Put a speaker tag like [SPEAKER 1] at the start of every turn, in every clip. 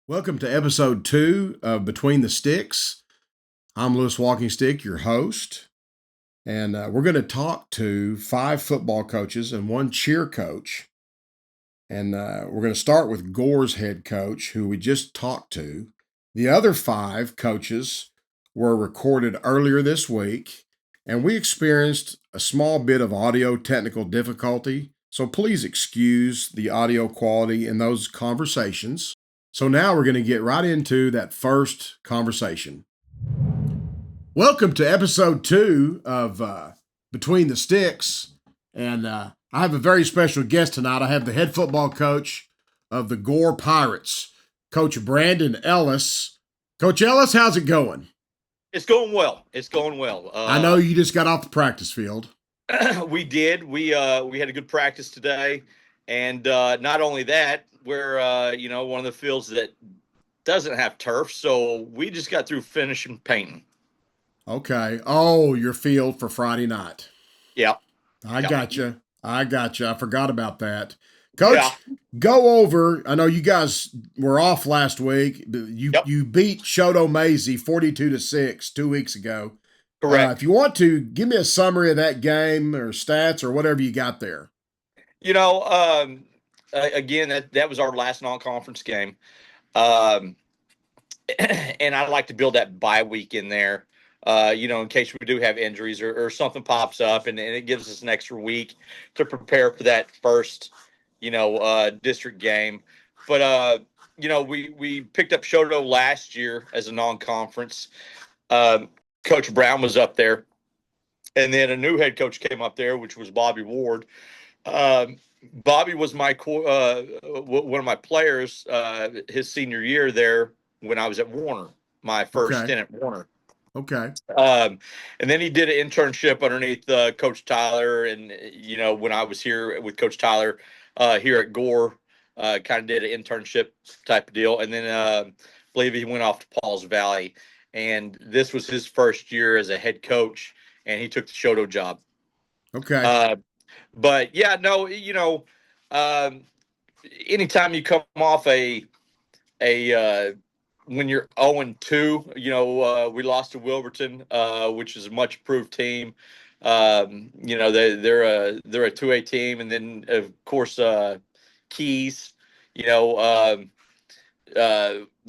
[SPEAKER 1] Welcome to episode 2 of Between the Sticks. I'm Lewis Walking Stick, your host, and we're going to talk to 5 football coaches and 1 cheer coach. And we're going to start with Gore's head coach, who we just talked to. The other 5 coaches were recorded earlier this week, and we experienced a small bit of audio technical difficulty, so please excuse the audio quality in those conversations. So now we're going to get right into that first conversation. Welcome to episode 2 of Between the Sticks. And I have a very special guest tonight. I have the head football coach of the Gore Pirates, Coach Brandon Ellis. Coach Ellis, how's it going?
[SPEAKER 2] It's going well. It's going well.
[SPEAKER 1] I know you just got off the practice field.
[SPEAKER 2] We did. We had a good practice today. And not only that, we're one of the fields that doesn't have turf, so we just got through finishing painting.
[SPEAKER 1] Okay. Oh, your field for Friday night.
[SPEAKER 2] Yeah.
[SPEAKER 1] I gotcha. I forgot about that. Coach, Go over. I know you guys were off last week. You beat Shoto Maisie 42-6 2 weeks ago.
[SPEAKER 2] Correct.
[SPEAKER 1] If you want to, give me a summary of that game or stats or whatever you got there.
[SPEAKER 2] Again, that was our last non-conference game. And I like to build that bye week in there, in case we do have injuries or something pops up, and it gives us an extra week to prepare for that first, district game. But, we picked up Shoto last year as a non-conference. Coach Brown was up there, and then a new head coach came up there, which was Bobby Ward. Bobby was one of my players his senior year there when I was at Warner, my first stint at Warner.
[SPEAKER 1] Okay.
[SPEAKER 2] And then he did an internship underneath Coach Tyler, and when I was here with Coach Tyler here at Gore, kind of did an internship type of deal, and then I believe he went off to Paul's Valley, and this was his first year as a head coach, and he took the Shoto job.
[SPEAKER 1] Okay.
[SPEAKER 2] But yeah, no, anytime you come off a when you're 0-2, we lost to Wilburton, which is a much improved team. They're a 2A team, and then of course Keys. We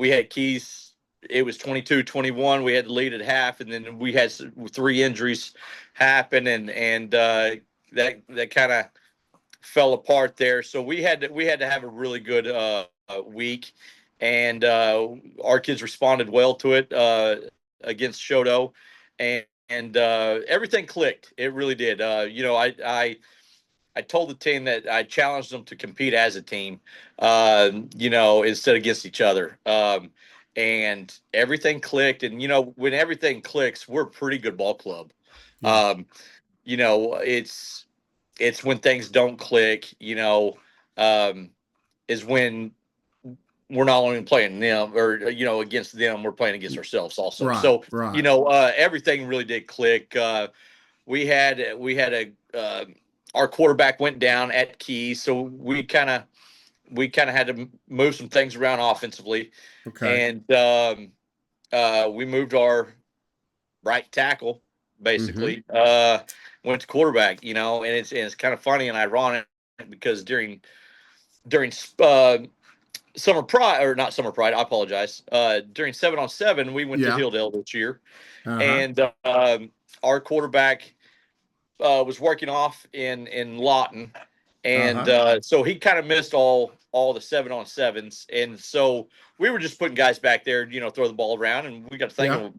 [SPEAKER 2] had Keys. It was 22-21. We had the lead at half, and then we had 3 injuries happen, and that kind of fell apart there. So we had to have a really good week, and our kids responded well to it against Shoto, and everything clicked. It really did. I told the team that I challenged them to compete as a team, instead against each other. And everything clicked. And, when everything clicks, we're a pretty good ball club. Yeah. It's when things don't click, is when we're not only playing them or, against them, we're playing against ourselves also.
[SPEAKER 1] Right,
[SPEAKER 2] so,
[SPEAKER 1] right.
[SPEAKER 2] Everything really did click. We had our quarterback went down at Keys. So we kind of had to move some things around offensively.
[SPEAKER 1] Okay.
[SPEAKER 2] And we moved our right tackle, basically, went to quarterback, and it's kind of funny and ironic because during summer pride, or not summer pride, I apologize. During 7-on-7, we went to Hilldale this year, and our quarterback was working off in Lawton, and so he kind of missed all the 7-on-7s, and so we were just putting guys back there, throw the ball around, and we got to thinking,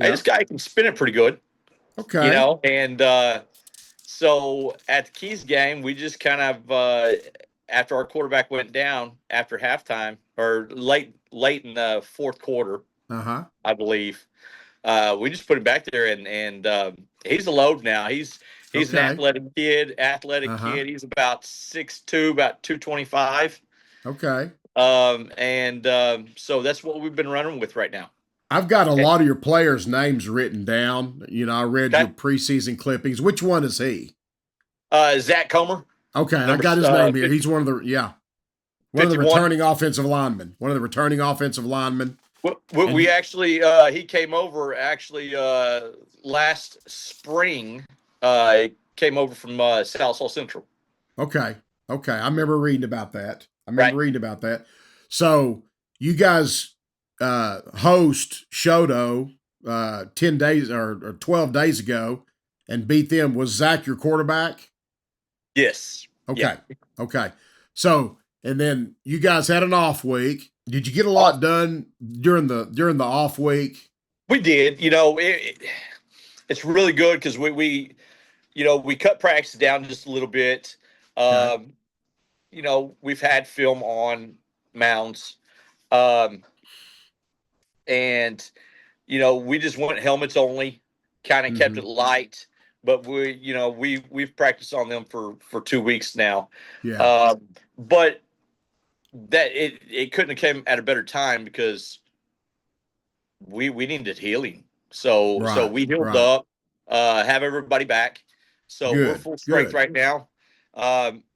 [SPEAKER 2] hey, this guy can spin it pretty good.
[SPEAKER 1] Okay.
[SPEAKER 2] And so at the Keys game, we just kind of, after our quarterback went down after halftime or late in the fourth quarter, I believe, we just put him back there, and he's a load now. He's an athletic kid. He's about 6'2", about 225.
[SPEAKER 1] Okay.
[SPEAKER 2] So that's what we've been running with right now.
[SPEAKER 1] I've got a lot of your players' names written down. I read your preseason clippings. Which one is he?
[SPEAKER 2] Zach Comer.
[SPEAKER 1] Okay, I got his name here. He's one of the One of the
[SPEAKER 2] 51.
[SPEAKER 1] returning offensive linemen. One of the returning offensive linemen.
[SPEAKER 2] We actually he came over last spring. Came over from Sallisaw Central.
[SPEAKER 1] Okay. I remember reading about that.
[SPEAKER 2] Right.
[SPEAKER 1] So you guys host Shoto 10 days or 12 days ago and beat them. Was Zach your quarterback?
[SPEAKER 2] Yes.
[SPEAKER 1] Okay.
[SPEAKER 2] Yeah.
[SPEAKER 1] Okay. So, and then you guys had an off week. Did you get a lot done during the off week?
[SPEAKER 2] We did. It's really good because we cut practice down just a little bit.
[SPEAKER 1] Okay.
[SPEAKER 2] We've had film on mounds, um, and we just went helmets only, kind of kept
[SPEAKER 1] Mm-hmm.
[SPEAKER 2] it light. But we've practiced on them for 2 weeks now.
[SPEAKER 1] Yeah.
[SPEAKER 2] But that it couldn't have came at a better time because we needed healing. So we healed
[SPEAKER 1] Right.
[SPEAKER 2] up, have everybody back. So we're
[SPEAKER 1] Good.
[SPEAKER 2] full strength
[SPEAKER 1] Good.
[SPEAKER 2] right now.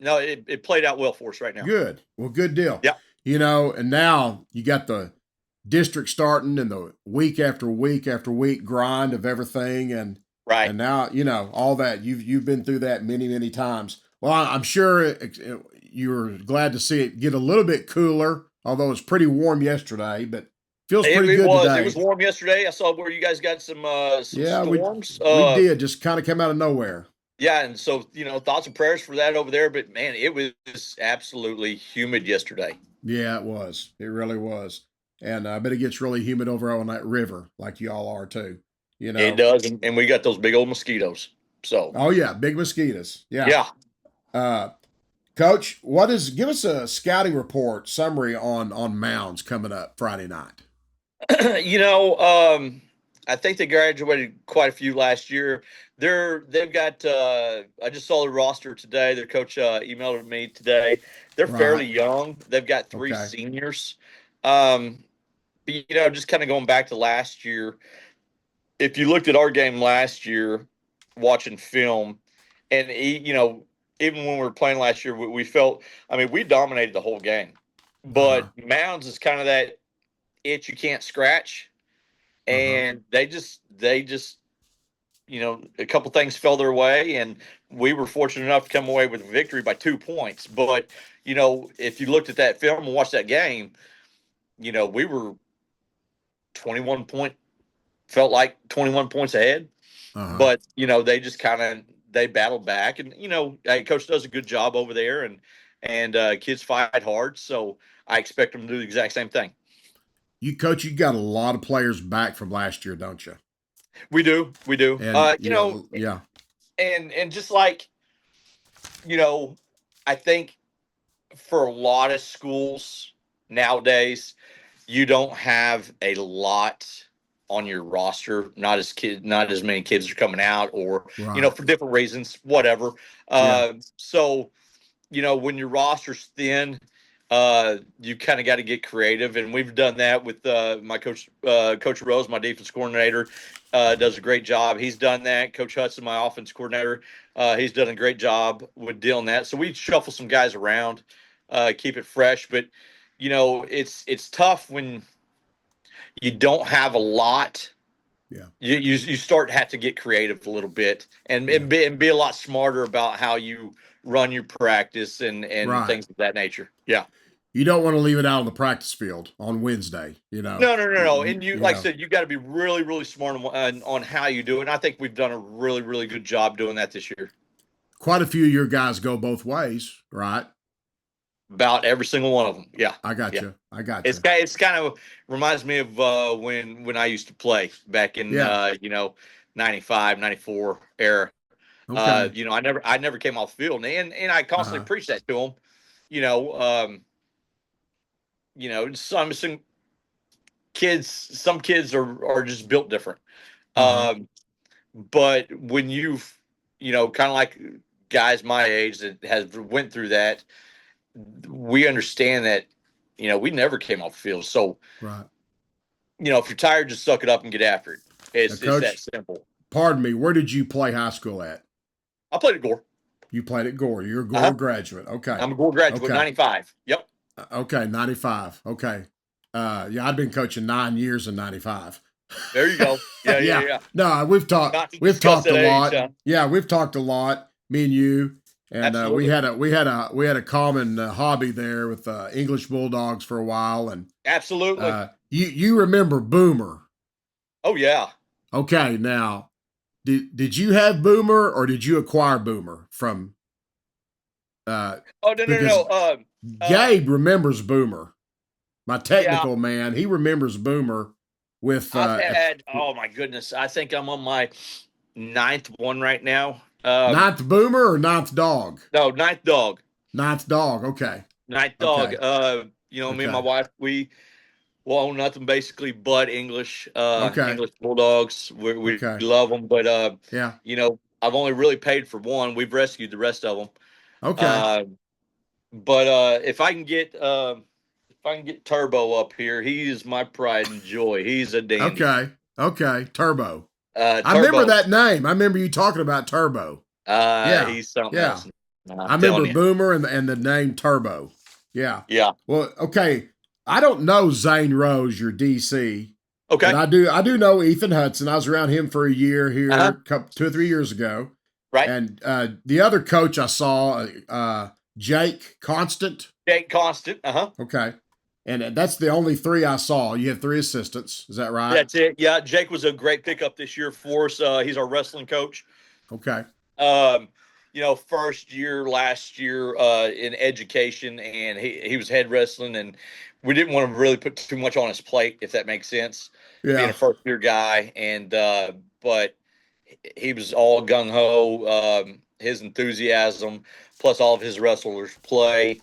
[SPEAKER 2] No, it played out well for us right now.
[SPEAKER 1] Good. Well, good deal.
[SPEAKER 2] Yeah.
[SPEAKER 1] And now you got the district starting and the week after week after week grind of everything, and
[SPEAKER 2] Right.
[SPEAKER 1] and now all that you've been through that many times. Well, I'm sure you were glad to see it get a little bit cooler, although it's pretty warm yesterday, but feels pretty good today.
[SPEAKER 2] It was warm yesterday. I saw where you guys got some storms.
[SPEAKER 1] We did just kind of come out of nowhere.
[SPEAKER 2] Yeah, and so thoughts and prayers for that over there. But man, it was absolutely humid yesterday.
[SPEAKER 1] Yeah, it was. It really was. And I bet it gets really humid over on that river, like y'all are too.
[SPEAKER 2] It does, and we got those big old mosquitoes. So.
[SPEAKER 1] Oh yeah, big mosquitoes. Yeah.
[SPEAKER 2] Yeah.
[SPEAKER 1] Coach, give us a scouting report summary on Mounds coming up Friday night.
[SPEAKER 2] I think they graduated quite a few last year. They've got. I just saw the roster today. Their coach emailed me today. They're fairly young. They've got 3 seniors. But just kind of going back to last year, if you looked at our game last year, watching film, and even when we were playing last year, we felt. I mean, we dominated the whole game, but Mounds is kind of that itch you can't scratch. And they just a couple things fell their way, and we were fortunate enough to come away with a victory by 2 points. But if you looked at that film and watched that game, we were 21 points ahead. But they just they battled back, and coach does a good job over there, and kids fight hard, so I expect them to do the exact same thing.
[SPEAKER 1] You got a lot of players back from last year, don't you?
[SPEAKER 2] We do.
[SPEAKER 1] And,
[SPEAKER 2] yeah. And just like, I think for a lot of schools nowadays, you don't have a lot on your roster. Not as many kids are coming out, or for different reasons, whatever. So, when your roster's thin, you kind of got to get creative, and we've done that with my coach, Coach Rose, my defense coordinator, does a great job. He's done that. Coach Hudson, my offense coordinator, he's done a great job with dealing that. So we shuffle some guys around, keep it fresh. But it's tough when you don't have a lot.
[SPEAKER 1] Yeah,
[SPEAKER 2] you have to get creative a little bit, and be a lot smarter about how you run your practice and things of that nature. Yeah.
[SPEAKER 1] You don't want to leave it out on the practice field on Wednesday,
[SPEAKER 2] No. And like I said, you got to be really, really smart on how you do it. And I think we've done a really, really good job doing that this year.
[SPEAKER 1] Quite a few of your guys go both ways, right?
[SPEAKER 2] About every single one of them. Yeah.
[SPEAKER 1] I got you.
[SPEAKER 2] It's kind of reminds me of when I used to play back in 95, 94 era.
[SPEAKER 1] Okay.
[SPEAKER 2] I never came off the field, and I constantly preach that to them. Some kids are just built different. But when you've, kind of like guys my age that has went through that, we understand that, we never came off the field. So, if you're tired, just suck it up and get after it. It's that simple.
[SPEAKER 1] Pardon me. Where did you play high school at?
[SPEAKER 2] I played at Gore.
[SPEAKER 1] You played at Gore. You're a Gore graduate. Okay.
[SPEAKER 2] I'm a Gore graduate, 95. Yep.
[SPEAKER 1] Okay, 95. Okay. Yeah, I've been coaching 9 years in 95.
[SPEAKER 2] There you go. Yeah, yeah,
[SPEAKER 1] Yeah.
[SPEAKER 2] yeah.
[SPEAKER 1] No,
[SPEAKER 2] Not to
[SPEAKER 1] we've
[SPEAKER 2] discuss
[SPEAKER 1] talked
[SPEAKER 2] that
[SPEAKER 1] a
[SPEAKER 2] age,
[SPEAKER 1] lot.
[SPEAKER 2] huh?
[SPEAKER 1] Yeah, we've talked a lot, me and you. And
[SPEAKER 2] Absolutely.
[SPEAKER 1] we had a common hobby there with English bulldogs for a while. And
[SPEAKER 2] Absolutely.
[SPEAKER 1] you remember Boomer?
[SPEAKER 2] Oh yeah.
[SPEAKER 1] Okay, now did you have Boomer or did you acquire Boomer from? Uh,
[SPEAKER 2] Oh no, no, no,
[SPEAKER 1] because
[SPEAKER 2] no.
[SPEAKER 1] Gabe remembers Boomer, my
[SPEAKER 2] Yeah,
[SPEAKER 1] technical man. He remembers Boomer with
[SPEAKER 2] I've had. Oh my goodness, I think I'm on my ninth one right now.
[SPEAKER 1] ninth Boomer or ninth dog.
[SPEAKER 2] No, ninth dog.
[SPEAKER 1] Ninth dog. Okay.
[SPEAKER 2] Ninth dog.
[SPEAKER 1] Okay.
[SPEAKER 2] Me and my
[SPEAKER 1] Okay.
[SPEAKER 2] wife, we own nothing basically but
[SPEAKER 1] Okay.
[SPEAKER 2] English bulldogs. We
[SPEAKER 1] Okay.
[SPEAKER 2] love them, but
[SPEAKER 1] Yeah.
[SPEAKER 2] I've only really paid for one. We've rescued the rest of them.
[SPEAKER 1] Okay.
[SPEAKER 2] Uh, but if I can get Turbo up here, he is my pride and joy. He's a dandy.
[SPEAKER 1] Okay. Okay. Turbo. I remember
[SPEAKER 2] Turbo,
[SPEAKER 1] that name. I remember you talking about Turbo. Yeah.
[SPEAKER 2] he's something
[SPEAKER 1] Yeah.
[SPEAKER 2] else. I'm
[SPEAKER 1] I remember
[SPEAKER 2] telling you.
[SPEAKER 1] Boomer and the name Turbo. Yeah.
[SPEAKER 2] Yeah.
[SPEAKER 1] Well, okay. I don't know Zane Rose, your DC, but
[SPEAKER 2] Okay.
[SPEAKER 1] I do know Ethan Hudson. I was around him for a year
[SPEAKER 2] Uh huh.
[SPEAKER 1] here, 2 or 3 years ago.
[SPEAKER 2] Right.
[SPEAKER 1] And the other coach I saw, Jake Constant.
[SPEAKER 2] Jake Constant. Uh huh.
[SPEAKER 1] Okay. And that's the only three I saw. You had three assistants. Is that right?
[SPEAKER 2] That's it. Yeah. Jake was a great pickup this year for us. He's our wrestling coach.
[SPEAKER 1] Okay.
[SPEAKER 2] Um, first year last year in education, and he was head wrestling, and we didn't want to really put too much on his plate, if that makes sense, being a
[SPEAKER 1] Yeah.
[SPEAKER 2] first year guy, and but he was all gung ho. His enthusiasm, plus all of his wrestlers play,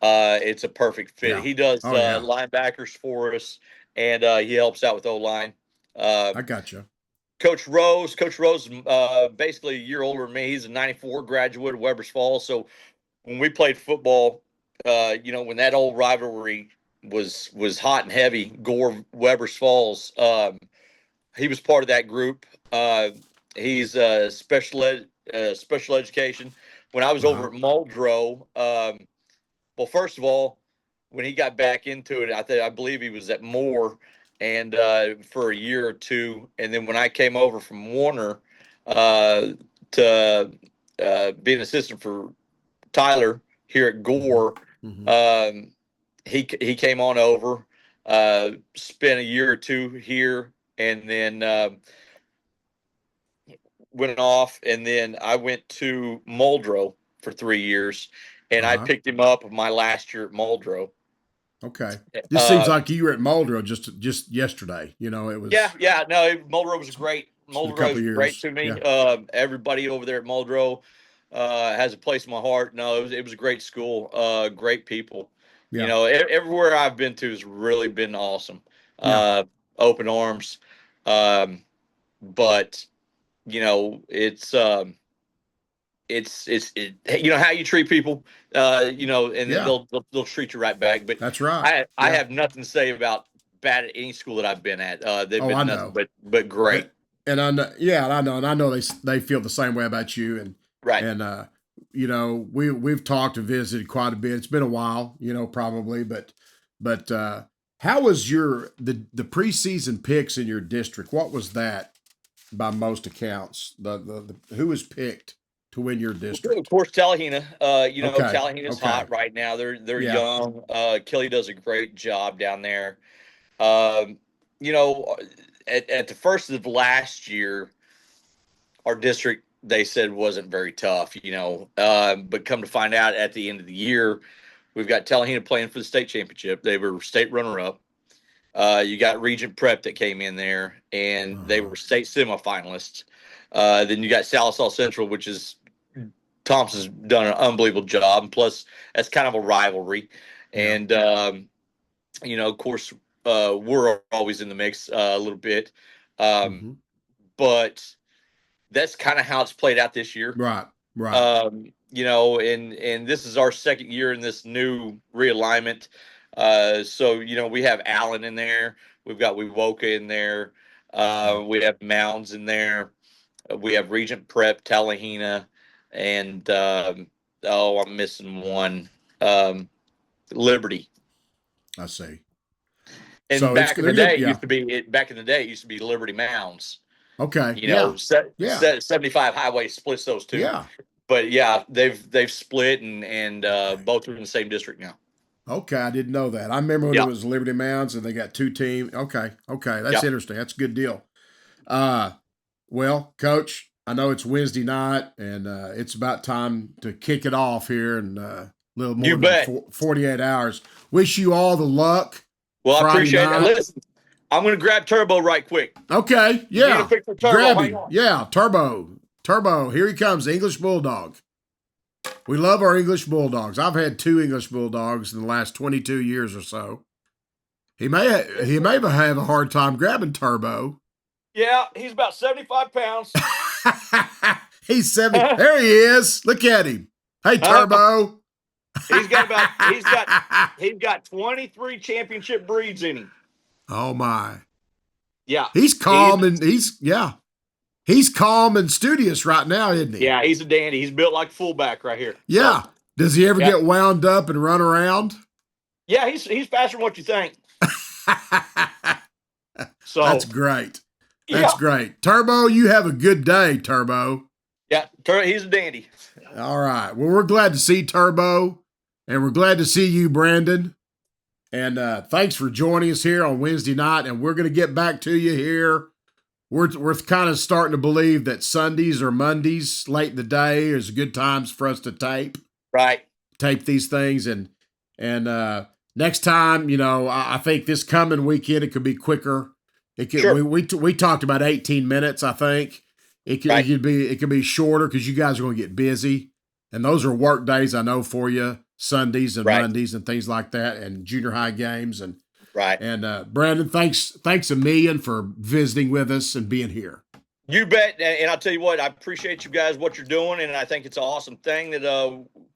[SPEAKER 2] it's a perfect fit.
[SPEAKER 1] Yeah.
[SPEAKER 2] He does
[SPEAKER 1] Oh, yeah.
[SPEAKER 2] linebackers for us, and he helps out with O line.
[SPEAKER 1] I
[SPEAKER 2] Um,
[SPEAKER 1] got you.
[SPEAKER 2] Coach Rose, basically a year older than me. He's a '94 graduate of Weber's Falls. So when we played football, when that old rivalry was hot and heavy, Gore Weber's Falls, he was part of that group. He's special education. When I was
[SPEAKER 1] Uh huh.
[SPEAKER 2] over at Muldrow, well, first of all, when he got back into it, I believe he was at Moore and for a year or two, and then when I came over from Warner uh, to be an assistant for Tyler here at
[SPEAKER 1] Mm-hmm.
[SPEAKER 2] Gore,
[SPEAKER 1] Mm-hmm.
[SPEAKER 2] um, he came on over, spent a year or two here, and then went off, and then I went to Muldrow for 3 years, and
[SPEAKER 1] Uh
[SPEAKER 2] I
[SPEAKER 1] huh.
[SPEAKER 2] picked him up my last year at Muldrow.
[SPEAKER 1] Okay. This seems
[SPEAKER 2] Uh,
[SPEAKER 1] like you were at Muldrow just yesterday. It
[SPEAKER 2] yeah,
[SPEAKER 1] was
[SPEAKER 2] yeah, no, Muldrow was great.
[SPEAKER 1] just a
[SPEAKER 2] Muldrow
[SPEAKER 1] couple
[SPEAKER 2] was
[SPEAKER 1] of
[SPEAKER 2] great
[SPEAKER 1] years.
[SPEAKER 2] to me.
[SPEAKER 1] Yeah.
[SPEAKER 2] Everybody over there at Muldrow has a place in my heart. No, it was a great school. Great people.
[SPEAKER 1] Yeah.
[SPEAKER 2] Everywhere I've been to has really been awesome.
[SPEAKER 1] Yeah.
[SPEAKER 2] Uh, Open arms. Um, but how you treat people, and then
[SPEAKER 1] Yeah.
[SPEAKER 2] they'll treat you right back. But
[SPEAKER 1] That's right.
[SPEAKER 2] I
[SPEAKER 1] Yeah.
[SPEAKER 2] have nothing to say about bad at any school that I've been at. They've
[SPEAKER 1] Oh, I
[SPEAKER 2] been nothing
[SPEAKER 1] know.
[SPEAKER 2] but great.
[SPEAKER 1] And, and I know, yeah, and I know they feel the same way about you,
[SPEAKER 2] Right.
[SPEAKER 1] and we've talked and visited quite a bit. It's been a while, probably, but how was the preseason picks in your district? What was that by most accounts? The who was picked to win your
[SPEAKER 2] Of
[SPEAKER 1] district?
[SPEAKER 2] course, Tallahena.
[SPEAKER 1] Okay,
[SPEAKER 2] Tallahena's
[SPEAKER 1] okay,
[SPEAKER 2] hot right now. They're
[SPEAKER 1] yeah,
[SPEAKER 2] young. Kelly does a great job down there. Um, you know, at the first of last year, our district they said wasn't very tough. But come to find out at the end of the year, we've got Tallahena playing for the state championship. They were state runner up. You got Regent Prep that came in there, and they
[SPEAKER 1] uh-huh.
[SPEAKER 2] were state semifinalists. Then you got Sallisaw Central, which is Thompson's done an unbelievable job. And plus, that's kind of a rivalry.
[SPEAKER 1] Yeah,
[SPEAKER 2] And, of course, we're always in the mix a little bit. Um,
[SPEAKER 1] hmm,
[SPEAKER 2] but that's kind of how it's played out this year.
[SPEAKER 1] right, right,
[SPEAKER 2] And this is our second year in this new realignment. So we have Allen in there, we've got Wewoka in there,
[SPEAKER 1] yeah,
[SPEAKER 2] we have Mounds in there, we have Regent Prep, Tallahena, and oh, I'm missing one. Um, Liberty.
[SPEAKER 1] I see.
[SPEAKER 2] And
[SPEAKER 1] So
[SPEAKER 2] back in the day,
[SPEAKER 1] yeah.
[SPEAKER 2] it used to be Liberty Mounds.
[SPEAKER 1] Okay.
[SPEAKER 2] You know,
[SPEAKER 1] Yeah.
[SPEAKER 2] 75 Highway splits those two.
[SPEAKER 1] Yeah.
[SPEAKER 2] But yeah, they've split and both are in the same district now.
[SPEAKER 1] Okay, I didn't know that. I remember when it was Liberty Mounds and they got two teams. Okay, that's interesting. That's a good deal. Well, Coach, I know it's Wednesday night and it's about time to kick it off here in a little more than 48 hours. Wish you all the luck.
[SPEAKER 2] Well, I appreciate it. Listen, I'm going to grab Turbo right quick.
[SPEAKER 1] Okay, yeah.
[SPEAKER 2] Grab him.
[SPEAKER 1] Yeah, Turbo. Here he comes, the English Bulldog. We love our English Bulldogs. I've had 2 English Bulldogs in the last 22 years or so. He may have a hard time grabbing Turbo.
[SPEAKER 2] Yeah, he's about 75 pounds.
[SPEAKER 1] He's 70. There he is. Look at him. Hey, Turbo.
[SPEAKER 2] He's got 23 championship breeds in him.
[SPEAKER 1] Oh my.
[SPEAKER 2] Yeah.
[SPEAKER 1] He's calm He's calm and studious right now, isn't he?
[SPEAKER 2] Yeah, he's a dandy. He's built like a fullback right here.
[SPEAKER 1] Yeah. So, does he ever get wound up and run around?
[SPEAKER 2] Yeah, he's faster than what you think. So
[SPEAKER 1] that's great. That's great. Turbo, you have a good day, Turbo.
[SPEAKER 2] Yeah, he's a dandy.
[SPEAKER 1] All right. Well, we're glad to see Turbo, and we're glad to see you, Brandon. And thanks for joining us here on Wednesday night, and we're going to get back to you here. We're kind of starting to believe that Sundays or Mondays late in the day is good times for us to tape.
[SPEAKER 2] Right.
[SPEAKER 1] Tape these things. And next time, I think this coming weekend, it could be quicker. It could, sure. We talked about 18 minutes, I think. It could be shorter because you guys are going to get busy. And those are work days, I know, for you. Sundays and Mondays and things like that, and junior high games. And Brandon, thanks a million for visiting with us and being here.
[SPEAKER 2] You bet. And I'll tell you what, I appreciate you guys, what you're doing. And I think it's an awesome thing that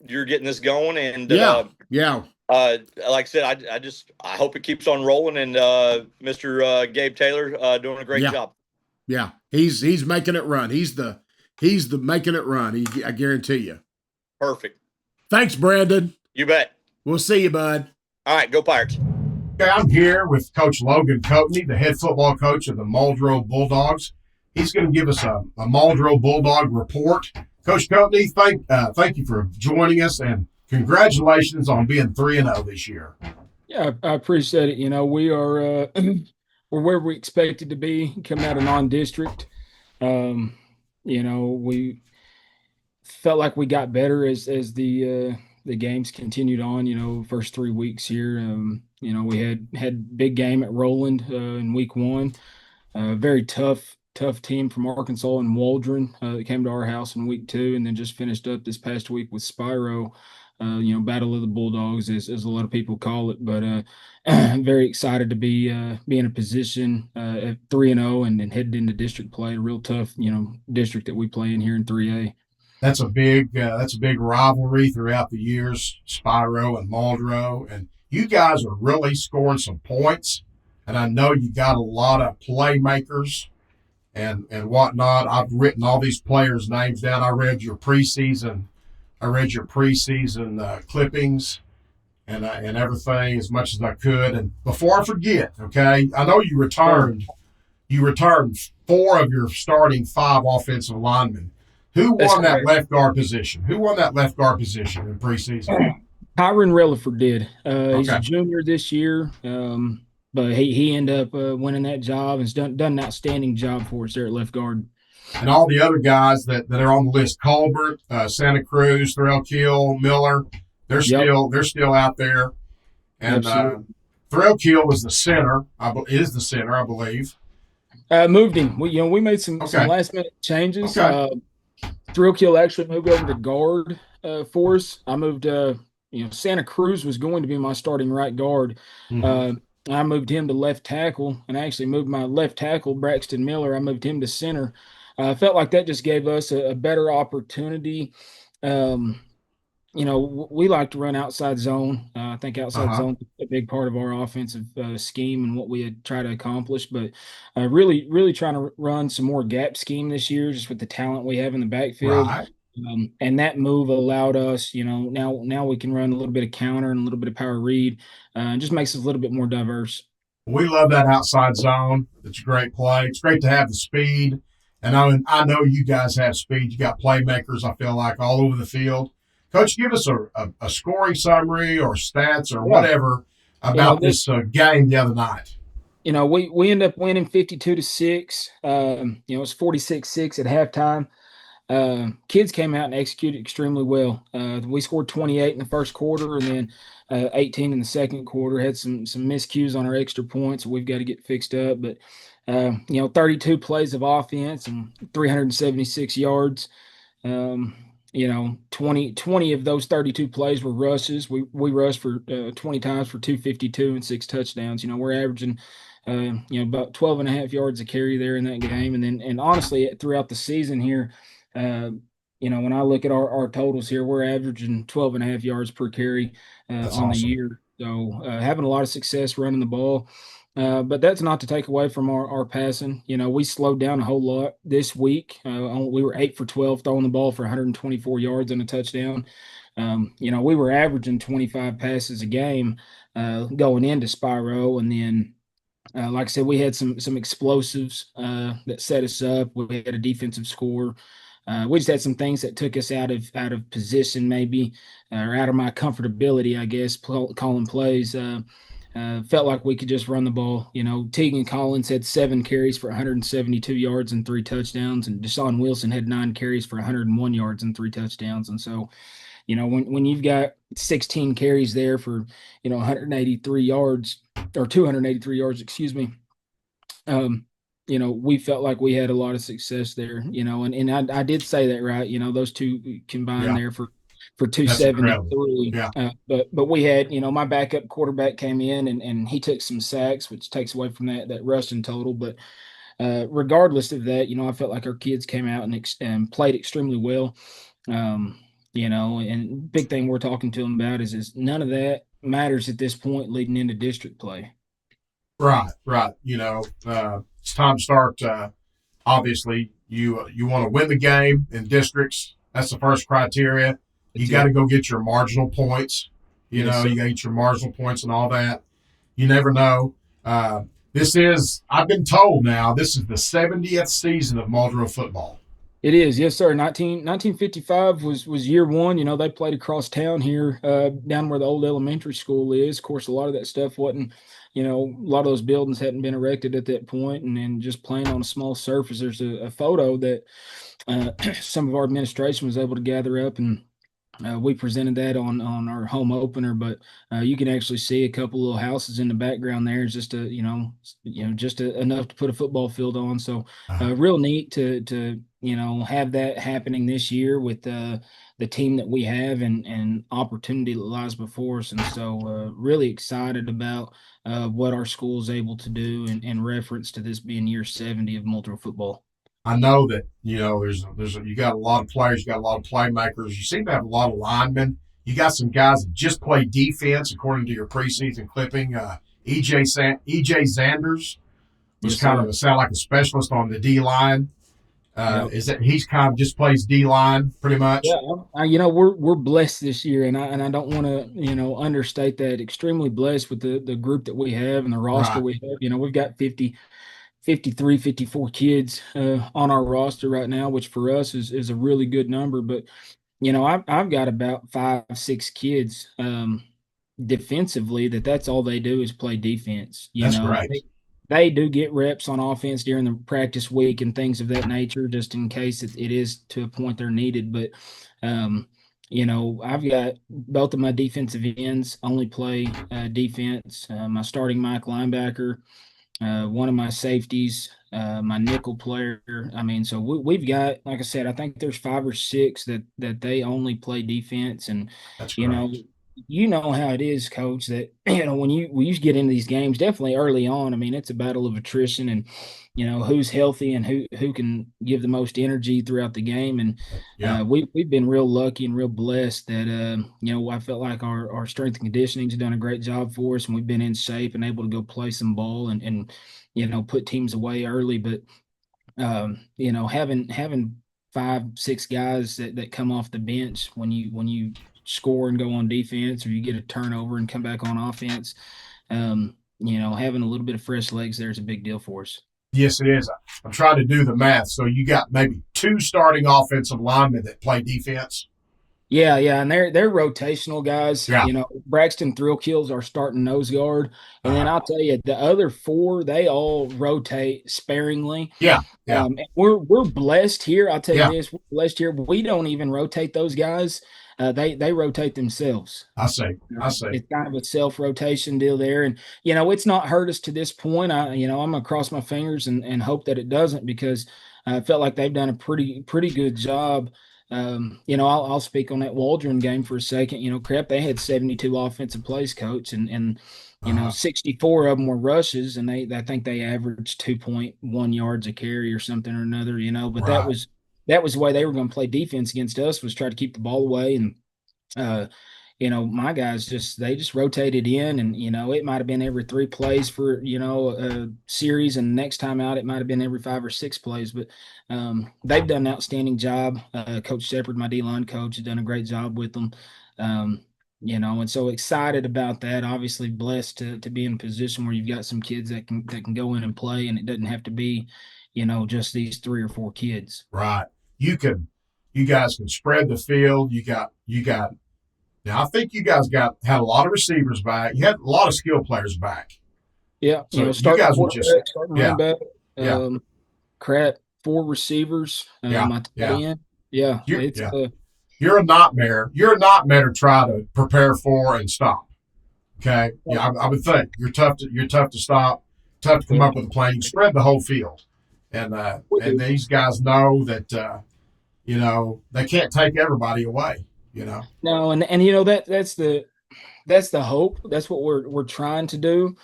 [SPEAKER 2] you're getting this going. And like I said, I hope it keeps on rolling. And Mr. Gabe Taylor doing a great job.
[SPEAKER 1] Yeah, he's making it run. He's the making it run. I guarantee you.
[SPEAKER 2] Perfect.
[SPEAKER 1] Thanks, Brandon.
[SPEAKER 2] You bet.
[SPEAKER 1] We'll see you, bud.
[SPEAKER 2] All right, go Pirates.
[SPEAKER 1] Okay, I'm here with Coach-Logan Coatney, the head football coach of the Muldrow Bulldogs. He's going to give us a Muldrow Bulldog report. Coach Coatney, thank you for joining us, and congratulations on being 3-0 this year.
[SPEAKER 3] Yeah, I appreciate it. We are we're where we expected to be coming out of non-district. We felt like we got better as the games continued on. First 3 weeks here. We had big game at Roland in week 1. Very tough team from Arkansas and Waldron that came to our house in week 2, and then just finished up this past week with Spyro. Battle of the Bulldogs, as a lot of people call it. But I'm very excited to be in a position at 3-0 and headed into district play. A real tough, district that we play in here in 3A.
[SPEAKER 1] That's a big rivalry throughout the years, Spyro and Muldrow, and you guys are really scoring some points. And I know you got a lot of playmakers and whatnot. I've written all these players' names down. I read your preseason clippings and everything as much as I could. And before I forget, okay, I know you returned 4 of your starting 5 offensive linemen. Who won that left guard position? Who won that left guard position in preseason?
[SPEAKER 3] Kyron Relaford did. He's a junior this year, but he ended up winning that job and has done an outstanding job for us there at left guard.
[SPEAKER 1] And all the other guys that are on the list, Colbert, Santa Cruz, Threlkill, Miller, they're still out there. And Threlkill is the center. Is the center, I believe.
[SPEAKER 3] Moved him. We made some last minute changes.
[SPEAKER 1] Okay.
[SPEAKER 3] Threlkill actually moved over to guard for us. I moved. Santa Cruz was going to be my starting right guard.
[SPEAKER 1] Mm-hmm.
[SPEAKER 3] I moved him to left tackle, and I actually moved my left tackle, Braxton Miller. I moved him to center. I felt like that just gave us a better opportunity. We like to run outside zone. I think outside zone is a big part of our offensive scheme and what we had tried to accomplish. But really, really trying to run some more gap scheme this year, just with the talent we have in the backfield.
[SPEAKER 1] Right.
[SPEAKER 3] And that move allowed us, now we can run a little bit of counter and a little bit of power read, and just makes us a little bit more diverse.
[SPEAKER 1] We love that outside zone. It's a great play. It's great to have the speed. And I know you guys have speed. You got playmakers, I feel like, all over the field. Coach, give us a scoring summary or stats or
[SPEAKER 3] Yeah.
[SPEAKER 1] whatever about this game the other night.
[SPEAKER 3] We end up winning 52-6. It's 46-6 at halftime. Kids came out and executed extremely well. We scored 28 in the first quarter and then 18 in the second quarter. Had some miscues on our extra points that we've got to get fixed up. But 32 plays of offense and 376 yards. 20 of those 32 plays were rushes. We rushed for 20 times for 252 and 6 touchdowns. We're averaging about 12 and a half yards a carry there in that game. And honestly, throughout the season here, when I look at our totals here, we're averaging 12 and a half yards per carry
[SPEAKER 1] That's
[SPEAKER 3] on
[SPEAKER 1] awesome.
[SPEAKER 3] the year. So having a lot of success running the ball. But that's not to take away from our passing. We slowed down a whole lot this week. We were 8 for 12 throwing the ball for 124 yards and a touchdown. We were averaging 25 passes a game going into Spyro, and then like I said, we had some explosives that set us up. We had a defensive score. We just had some things that took us out of position, maybe, or out of my comfortability, I guess, calling plays. Felt like we could just run the ball. Tegan Collins had 7 carries for 172 yards and 3 touchdowns, and Deshaun Wilson had 9 carries for 101 yards and 3 touchdowns. And so, when you've got 16 carries there for 183 yards or 283 yards, excuse me. We felt like we had a lot of success there. And I did say that, right? Those two combined there for 273.
[SPEAKER 1] Yeah.
[SPEAKER 3] But we had, my backup quarterback came in and he took some sacks, which takes away from that rushing total. But regardless of that, I felt like our kids came out and played extremely well. And big thing we're talking to them about is none of that matters at this point leading into district play.
[SPEAKER 1] Right. It's time to start. Obviously, you want to win the game in districts. That's the first criteria. You got to go get your marginal points. You got to get your marginal points and all that. You never know. I've been told now, this is the 70th season of Muldrow football.
[SPEAKER 3] It is, yes, sir. 1955 was year one. They played across town here, down where the old elementary school is. Of course, a lot of that stuff wasn't, a lot of those buildings hadn't been erected at that point, and then just playing on a small surface. There's a photo that some of our administration was able to gather up, and we presented that on our home opener. But you can actually see a couple little houses in the background there. It's just enough to put a football field on. So real neat to have that happening this year with the team that we have and opportunity that lies before us. And so really excited about what our school is able to do in reference to this being year 70 of Muldrow football.
[SPEAKER 1] I know that you got a lot of players, you got a lot of playmakers. You seem to have a lot of linemen. You got some guys that just play defense, according to your preseason clipping. EJ Zanders was sound like a specialist on the D line. Is that he's kind of just plays D line pretty much?
[SPEAKER 3] Yeah, we're blessed this year, and I don't want to understate that. Extremely blessed with the group that we have and the roster we have. We've got 53, 54 kids on our roster right now, which for us is a really good number. But I've got about 5, 6 kids defensively that's all they do is play defense.
[SPEAKER 1] That's great.
[SPEAKER 3] They do get reps on offense during the practice week and things of that nature, just in case it is to a point they're needed. But I've got both of my defensive ends only play defense. My starting Mike linebacker. One of my safeties, my nickel player. So we've got, like I said, I think there's 5 or 6 that they only play defense, and
[SPEAKER 1] that's
[SPEAKER 3] how it is, Coach. That when you get into these games, definitely early on. It's a battle of attrition, and who's healthy and who can give the most energy throughout the game. And we've been real lucky and real blessed that I felt like our strength and conditioning has done a great job for us, and we've been in shape and able to go play some ball and put teams away early. But having 5, 6 guys that come off the bench when you score and go on defense, or you get a turnover and come back on offense. Having a little bit of fresh legs there is a big deal for us.
[SPEAKER 1] Yes, it is. I'm trying to do the math. So you got maybe 2 starting offensive linemen that play defense.
[SPEAKER 3] Yeah, and they're rotational guys.
[SPEAKER 1] Yeah.
[SPEAKER 3] Braxton Thrillkill's our starting nose guard, and then I'll tell you the other 4, they all rotate sparingly.
[SPEAKER 1] Yeah.
[SPEAKER 3] We're blessed here. I'll tell you this: we're blessed here. We don't even rotate those guys. They rotate themselves.
[SPEAKER 1] I see.
[SPEAKER 3] It's kind of a self-rotation deal there, and it's not hurt us to this point. I'm gonna cross my fingers and hope that it doesn't, because I felt like they've done a pretty good job. I'll speak on that Waldron game for a second. They had 72 offensive plays, coach, and 64 of them were rushes, and I think they averaged 2.1 yards a carry or something or another. But
[SPEAKER 1] right.
[SPEAKER 3] that was the way they were going to play defense against us, was try to keep the ball away. And my guys just rotated in, and it might have been every 3 plays for a series, and next time out it might have been every 5 or 6 plays. But they've done an outstanding job. Coach Shepard, my D-line coach, has done a great job with them. And so excited about that. Obviously blessed to be in a position where you've got some kids that can go in and play, and it doesn't have to be just these 3 or 4 kids.
[SPEAKER 1] Right. You guys can spread the field. You got. Now, I think you guys had a lot of receivers back. You had a lot of skill players back.
[SPEAKER 3] Yeah.
[SPEAKER 1] So you guys were just
[SPEAKER 3] running back. Crap, 4 receivers. My tight end. Yeah.
[SPEAKER 1] You're a nightmare. You're a nightmare to try to prepare for and stop. Okay. Yeah, I would think you're tough to stop. Tough to come up with a plan. You spread the whole field, and these guys know that they can't take everybody away.
[SPEAKER 3] No, and that's the hope. That's what we're trying to do.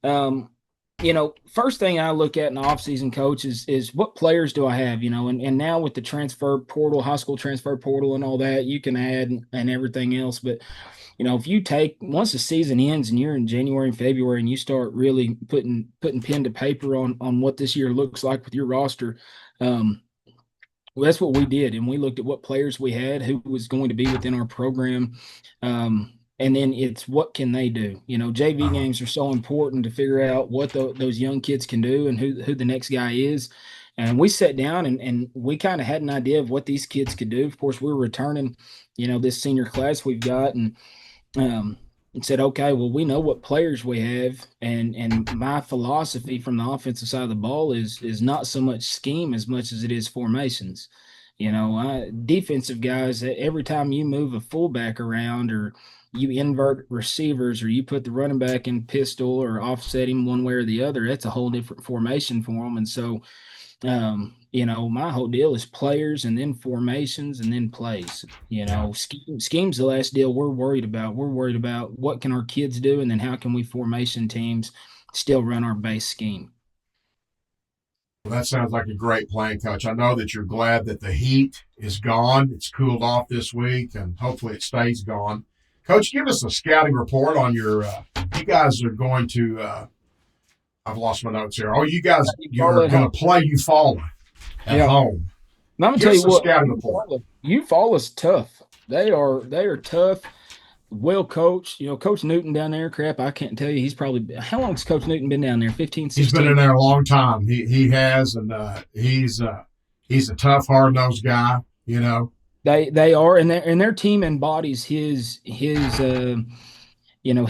[SPEAKER 3] First thing I look at in the offseason, coach, is what players do I have, and now with the transfer portal, high school transfer portal and all that, you can add and everything else. But, if you once the season ends and you're in January and February and you start really putting pen to paper on what this year looks like with your roster, well, that's what we did. And we looked at what players we had, who was going to be within our program. And then it's what can they do? JV games are so important to figure out what those young kids can do and who the next guy is. And we sat down and we kind of had an idea of what these kids could do. Of course, we were returning, this senior class we've got, and said, okay, well, we know what players we have. And my philosophy from the offensive side of the ball is not so much scheme as much as it is formations. Defensive guys, every time you move a fullback around, or you invert receivers, or you put the running back in pistol or offset him one way or the other, that's a whole different formation for them. And so, my whole deal is players, and then formations, and then plays. Scheme's the last deal we're worried about. We're worried about what can our kids do, and then how can we formation teams still run our base scheme.
[SPEAKER 1] Well, that sounds like a great plan, Coach. I know that you're glad that the heat is gone. It's cooled off this week, and hopefully it stays gone. Coach, give us a scouting report on your you guys are going to I've lost my notes here. Oh, you're going to play Eufaula at home.
[SPEAKER 3] Now, I'm going to tell you what, Eufaula's tough. They are tough, well coached. Coach Newton down there, crap, I can't tell you. He's probably – how long has Coach Newton been down there? 15, 16?
[SPEAKER 1] He's been in there a long time. He has, and he's a tough, hard-nosed guy,
[SPEAKER 3] They are, and their team embodies his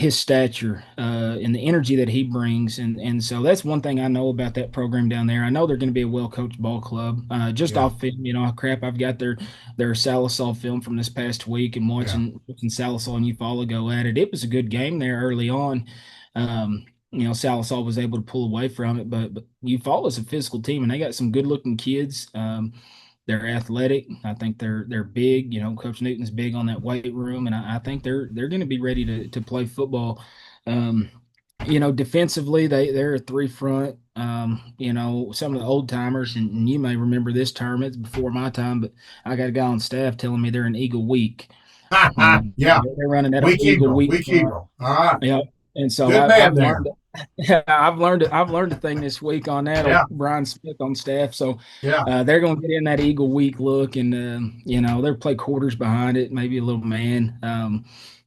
[SPEAKER 3] stature and the energy that he brings, and so that's one thing I know about that program down there. I know they're going to be a well-coached ball club. Off film, crap, I've got their Sallisaw film from this past week, and watching Sallisaw and Eufaula go at it. It was a good game there early on. Sallisaw was able to pull away from it, but Eufaula's a physical team, and they got some good-looking kids. They're athletic. I think they're big. Coach Newton's big on that weight room, and I think they're going to be ready to play football. Defensively, they're a 3-front. Some of the old timers, and you may remember this term. It's before my time, but I got a guy on staff telling me they're an Eagle Week.
[SPEAKER 1] Yeah,
[SPEAKER 3] they're running that
[SPEAKER 1] week
[SPEAKER 3] Eagle Week.
[SPEAKER 1] Week Eagle. All right.
[SPEAKER 3] Yeah. And so
[SPEAKER 1] Good
[SPEAKER 3] I've
[SPEAKER 1] man there.
[SPEAKER 3] learned I've learned a thing this week on that
[SPEAKER 1] Yeah,
[SPEAKER 3] on Brian Smith on staff. So
[SPEAKER 1] yeah,
[SPEAKER 3] they're going to get in that Eagle week look, and they'll play quarters behind it, maybe a little man.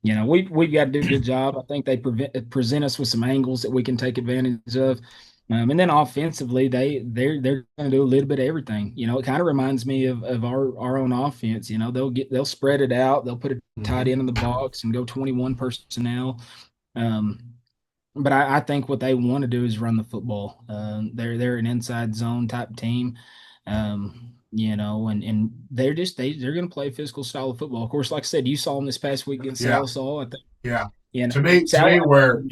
[SPEAKER 3] We've got to do a good job. I think they present us with some angles that we can take advantage of. And then offensively, they're going to do a little bit of everything. It kind of reminds me of our own offense. They'll spread it out. They'll put a tight
[SPEAKER 1] hmm
[SPEAKER 3] end in the box and go 21 personnel. Um, but I think what they want to do is run the football. They're an inside zone type team, and they're going to play a physical style of football. Of course, like I said, you saw them this past week against
[SPEAKER 1] yeah,
[SPEAKER 3] Sallisaw. I think
[SPEAKER 1] yeah.
[SPEAKER 3] you know
[SPEAKER 1] To me,
[SPEAKER 3] Sal.
[SPEAKER 1] where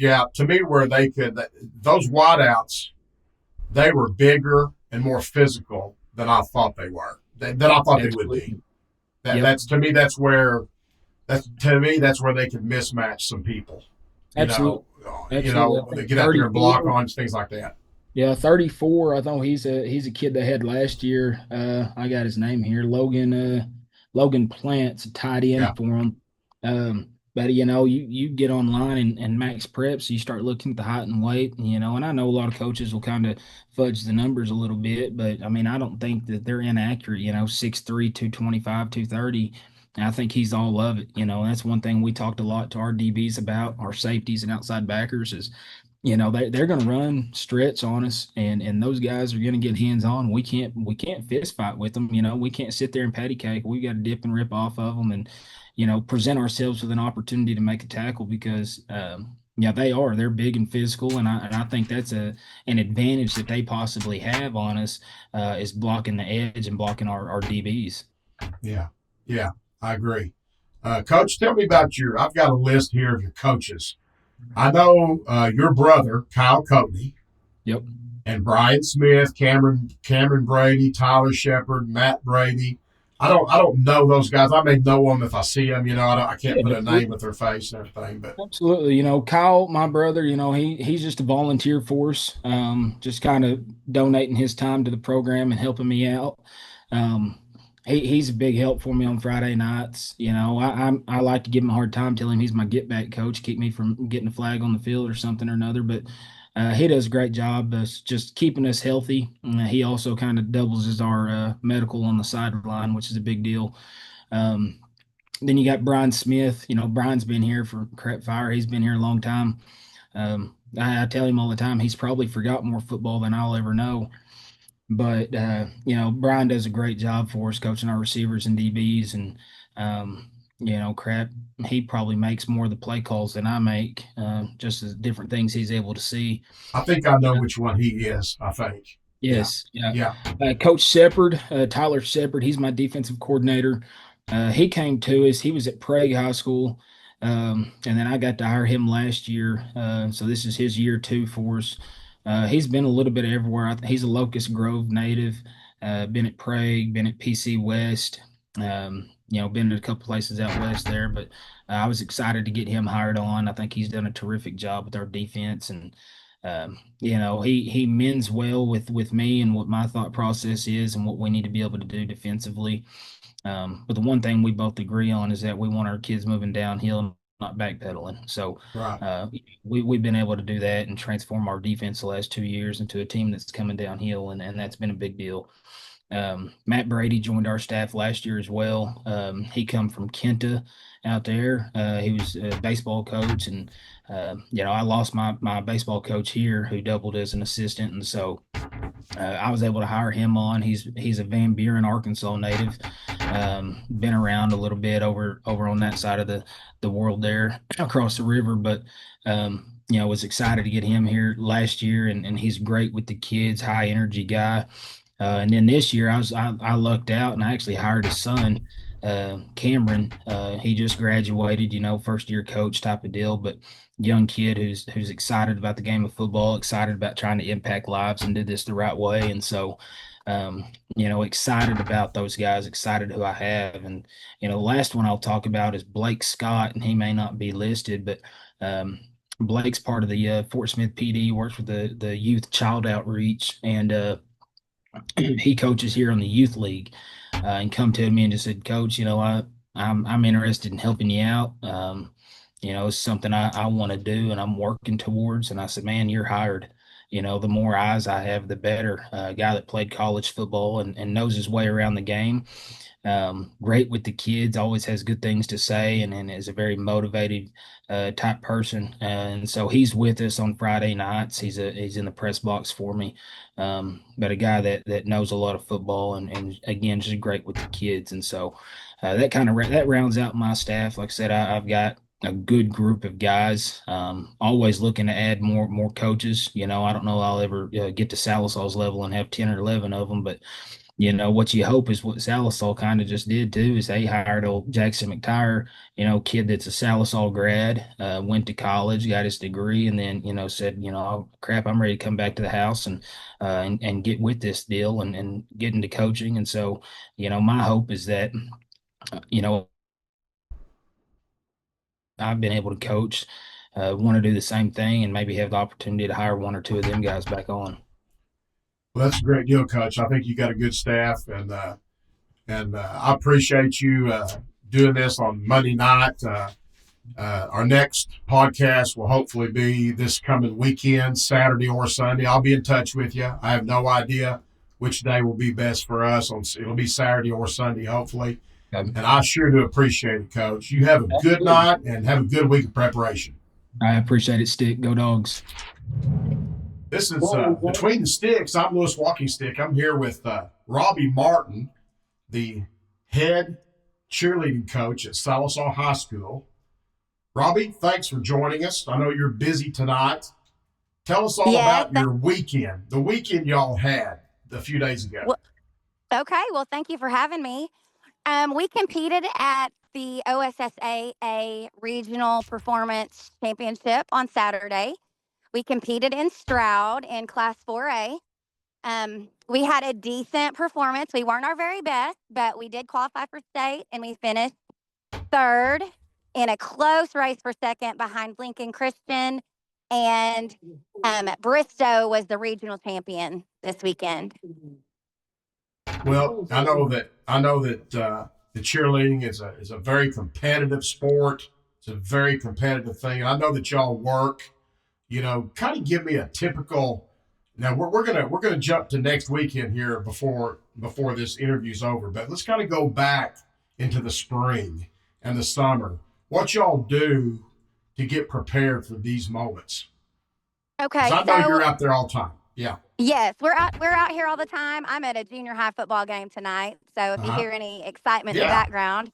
[SPEAKER 1] they could those wideouts, they were bigger and more physical than I thought they were. That I thought they would be.
[SPEAKER 3] Absolutely. Yep.
[SPEAKER 1] That's to me. That's where they could mismatch some people. You
[SPEAKER 3] Absolutely.
[SPEAKER 1] know,
[SPEAKER 3] Absolutely. I
[SPEAKER 1] they
[SPEAKER 3] think
[SPEAKER 1] get out there and block
[SPEAKER 3] 34.
[SPEAKER 1] on things like that.
[SPEAKER 3] Yeah, 34. I thought he's a kid they had last year. I got his name here. Logan Plant's a tight
[SPEAKER 1] Yeah,
[SPEAKER 3] end for him. But you get online and Max Preps, you start looking at the height and weight, and I know a lot of coaches will kind of fudge the numbers a little bit, but I mean, I don't think that they're inaccurate, 6'3", 225, 230. And I think he's all of it. That's one thing we talked a lot to our DBs about, our safeties and outside backers is they're going to run stretch on us, and those guys are going to get hands on. We can't fist fight with them. We can't sit there and patty cake. We got to dip and rip off of them, and present ourselves with an opportunity to make a tackle because yeah, they're big and physical, and I think that's an advantage that they possibly have on us is blocking the edge and blocking our DBs.
[SPEAKER 1] yeah, yeah. I agree. Coach, tell me about I've got a list here of your coaches. I know your brother Kyle Coatney
[SPEAKER 3] Yep.
[SPEAKER 1] and Brian Smith, Cameron Brady, Tyler Shepard, Matt Brady. I don't know those guys. I may know them if I see them. I can't
[SPEAKER 3] Yeah,
[SPEAKER 1] put a name
[SPEAKER 3] absolutely.
[SPEAKER 1] with their face and everything. But
[SPEAKER 3] Absolutely. Kyle, my brother, he's just a volunteer for us, just kind of donating his time to the program and helping me out. Um, he's a big help for me on Friday nights. I like to give him a hard time, tell him he's my get back coach, keep me from getting a flag on the field or something or another. But he does a great job just keeping us healthy. He also kind of doubles as our medical on the sideline, which is a big deal. Um, then you got Brian Smith. Brian's been here for crap fire. He's been here a long time. I tell him all the time he's probably forgot more football than I'll ever know. But Brian does a great job for us coaching our receivers and DBs, and crap, he probably makes more of the play calls than I make. Just as different things he's able to see.
[SPEAKER 1] I think I know which one he is. I think. Yeah,
[SPEAKER 3] Yes, yeah.
[SPEAKER 1] yeah.
[SPEAKER 3] Coach Shepard, Tyler Shepard, he's my defensive coordinator. He came to us. He was at Prague High School, and then I got to hire him last year. So this is his year two for us. He's been a little bit everywhere. He's a Locust Grove native. Been at Prague, been at PC West. Been at a couple places out west there. But I was excited to get him hired on. I think he's done a terrific job with our defense and. He mends well with me and what my thought process is and what we need to be able to do defensively. But the one thing we both agree on is that we want our kids moving downhill, not backpedaling. So
[SPEAKER 1] Right.
[SPEAKER 3] we've been able to do that and transform our defense the last 2 years into a team that's coming downhill, and that's been a big deal. Matt Brady joined our staff last year as well. He come from Kenta out there. He was a baseball coach, and I lost my baseball coach here, who doubled as an assistant, and so I was able to hire him on. He's a Van Buren, Arkansas native. Been around a little bit over on that side of the world there, across the river, but was excited to get him here last year, and he's great with the kids, high energy guy. And then this year, I lucked out and I actually hired his son, Cameron. He just graduated, first year coach type of deal, but young kid who's excited about the game of football, excited about trying to impact lives and do this the right way. And so, excited about those guys, excited who I have. And the last one I'll talk about is Blake Scott, and he may not be listed, but Blake's part of the Fort Smith PD, works with the youth child outreach, and he coaches here on the youth league, and come to me and just said, Coach, I'm interested in helping you out. it's something I want to do and I'm working towards. And I said, man, you're hired. The more eyes I have, the better. A guy that played college football and knows his way around the game. Great with the kids, always has good things to say, and is a very motivated type person. And so he's with us on Friday nights. He's in the press box for me. But a guy that knows a lot of football and again just great with the kids. And so that rounds out my staff. Like I said, I've got a good group of guys. Always looking to add more coaches. I don't know I'll ever get to Sallisaw's level and have 10 or 11 of them, but what you hope is what Sallisaw kind of just did too, is they hired old Jackson McTire, kid that's a Sallisaw grad, went to college, got his degree, and then, said, oh, crap, I'm ready to come back to the house and get with this deal and get into coaching. And so, my hope is that, I've been able to coach, want to do the same thing and maybe have the opportunity to hire one or two of them guys back on.
[SPEAKER 1] Well, that's a great deal, Coach. I think you got a good staff, and I appreciate you doing this on Monday night. Our next podcast will hopefully be this coming weekend, Saturday or Sunday. I'll be in touch with you. I have no idea which day will be best for us. It'll be Saturday or Sunday, hopefully. And I sure do appreciate it, Coach. You have a good night and have a good week of preparation.
[SPEAKER 3] I appreciate it, Stick. Go Dogs.
[SPEAKER 1] This is Between the Sticks. I'm Lewis Walking Stick. I'm here with Robbie Martin, the head cheerleading coach at Sallisaw High School. Robbie, thanks for joining us. I know you're busy tonight. Tell us all about your weekend, the weekend y'all had a few days ago.
[SPEAKER 4] Well, thank you for having me. We competed at the OSSAA Regional Performance Championship on Saturday. We competed in Stroud in Class 4A. We had a decent performance. We weren't our very best, but we did qualify for state, and we finished third in a close race for second behind Lincoln Christian. And Bristow was the regional champion this weekend.
[SPEAKER 1] Well, I know that the cheerleading is a very competitive sport. It's a very competitive thing. And I know that y'all work. Kind of give me a typical. Now we're gonna jump to next weekend here before this interview's over. But let's kind of go back into the spring and the summer. What y'all do to get prepared for these moments?
[SPEAKER 4] Okay,
[SPEAKER 1] I know you're out there all the time. Yeah.
[SPEAKER 4] Yes, we're out here all the time. I'm at a junior high football game tonight, so if you hear any excitement in the background,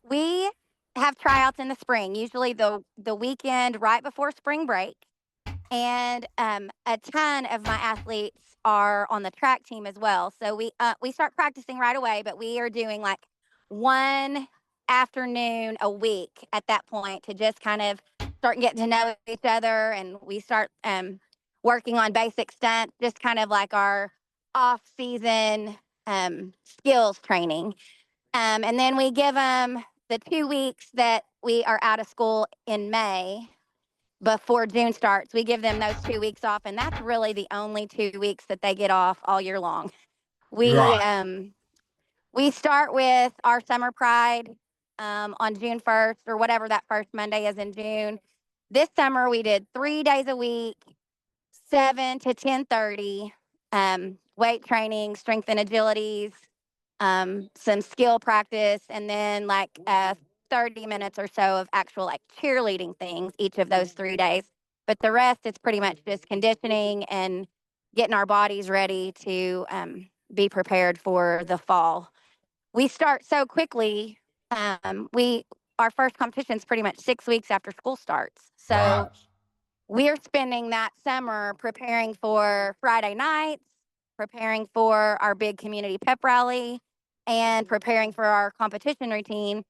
[SPEAKER 4] we have tryouts in the spring, usually the weekend right before spring break, and a ton of my athletes are on the track team as well. So we start practicing right away, but we are doing like one afternoon a week at that point to just kind of start getting to know each other, and we start working on basic stunts, just kind of like our off-season skills training. And then we give them the 2 weeks that we are out of school in May before June starts. We give them those 2 weeks off, and that's really the only 2 weeks that they get off all year long. We start with our Summer Pride on June 1st or whatever that first Monday is in June. This summer we did 3 days a week, 7 to 10:30, weight training, strength and agilities, some skill practice, and then like 30 minutes or so of actual like cheerleading things each of those 3 days. But the rest is pretty much just conditioning and getting our bodies ready to be prepared for the fall. We start so quickly. Our first competition is pretty much 6 weeks after school starts. So we're spending that summer preparing for Friday nights, preparing for our big community pep rally, and preparing for our competition routine,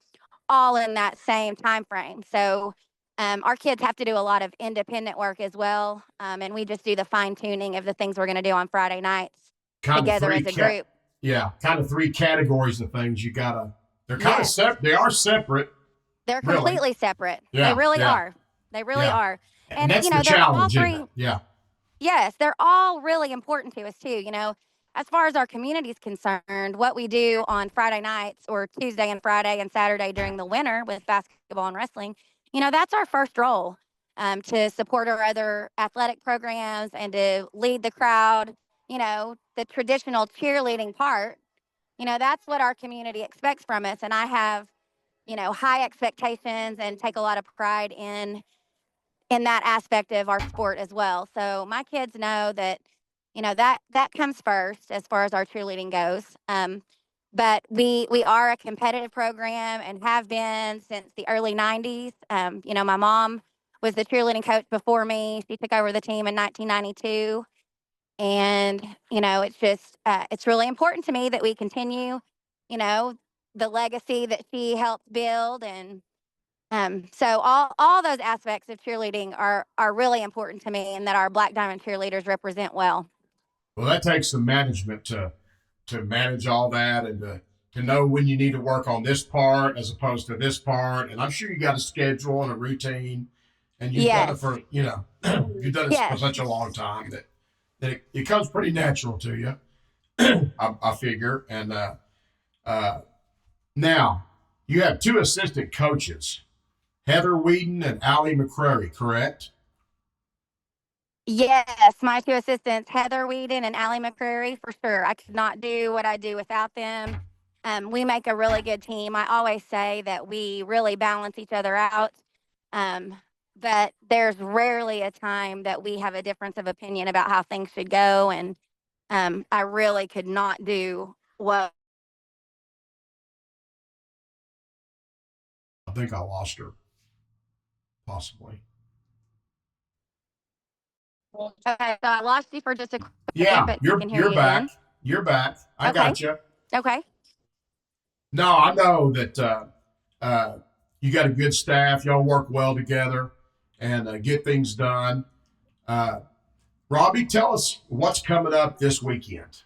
[SPEAKER 4] all in that same time frame. So our kids have to do a lot of independent work as well, and we just do the fine tuning of the things we're going to do on Friday nights together as a group.
[SPEAKER 1] Yeah, kind of 3 categories of things you gotta. They're kind of separate. They are separate.
[SPEAKER 4] They're completely separate.
[SPEAKER 1] Yeah,
[SPEAKER 4] they really are. They really are.
[SPEAKER 1] And that's the challenge, isn't it? Yeah.
[SPEAKER 4] Yes, they're all really important to us too. as far as our community is concerned, what we do on Friday nights or Tuesday and Friday and Saturday during the winter with basketball and wrestling, that's our first role, to support our other athletic programs and to lead the crowd, the traditional cheerleading part. That's what our community expects from us. And I have, high expectations and take a lot of pride in that aspect of our sport as well. So my kids know that, that comes first as far as our cheerleading goes. But we are a competitive program and have been since the early 90s. My mom was the cheerleading coach before me. She took over the team in 1992. And, it's just, it's really important to me that we continue, the legacy that she helped build. And so all those aspects of cheerleading are really important to me, and that our Black Diamond cheerleaders represent well.
[SPEAKER 1] Well, that takes some management to manage all that and to know when you need to work on this part as opposed to this part. And I'm sure you got a schedule and a routine, and you've done it for, you've done it for such a long time that it comes pretty natural to you, I figure. And now you have two assistant coaches, Heather Whedon and Allie McCrary, correct?
[SPEAKER 4] Yes, my two assistants, Heather Whedon and Allie McCrary, for sure. I could not do what I do without them. We make a really good team. I always say that we really balance each other out. But there's rarely a time that we have a difference of opinion about how things should go. And I really could not do what.
[SPEAKER 1] I think I lost her, possibly.
[SPEAKER 4] Okay, so I lost you for just a quick
[SPEAKER 1] Yeah,
[SPEAKER 4] second, but you can hear
[SPEAKER 1] you're
[SPEAKER 4] me
[SPEAKER 1] back.
[SPEAKER 4] again.
[SPEAKER 1] You're back. I
[SPEAKER 4] Okay.
[SPEAKER 1] got you.
[SPEAKER 4] Okay.
[SPEAKER 1] No, I know that you got a good staff. Y'all work well together and get things done. Robbie, tell us what's coming up this weekend.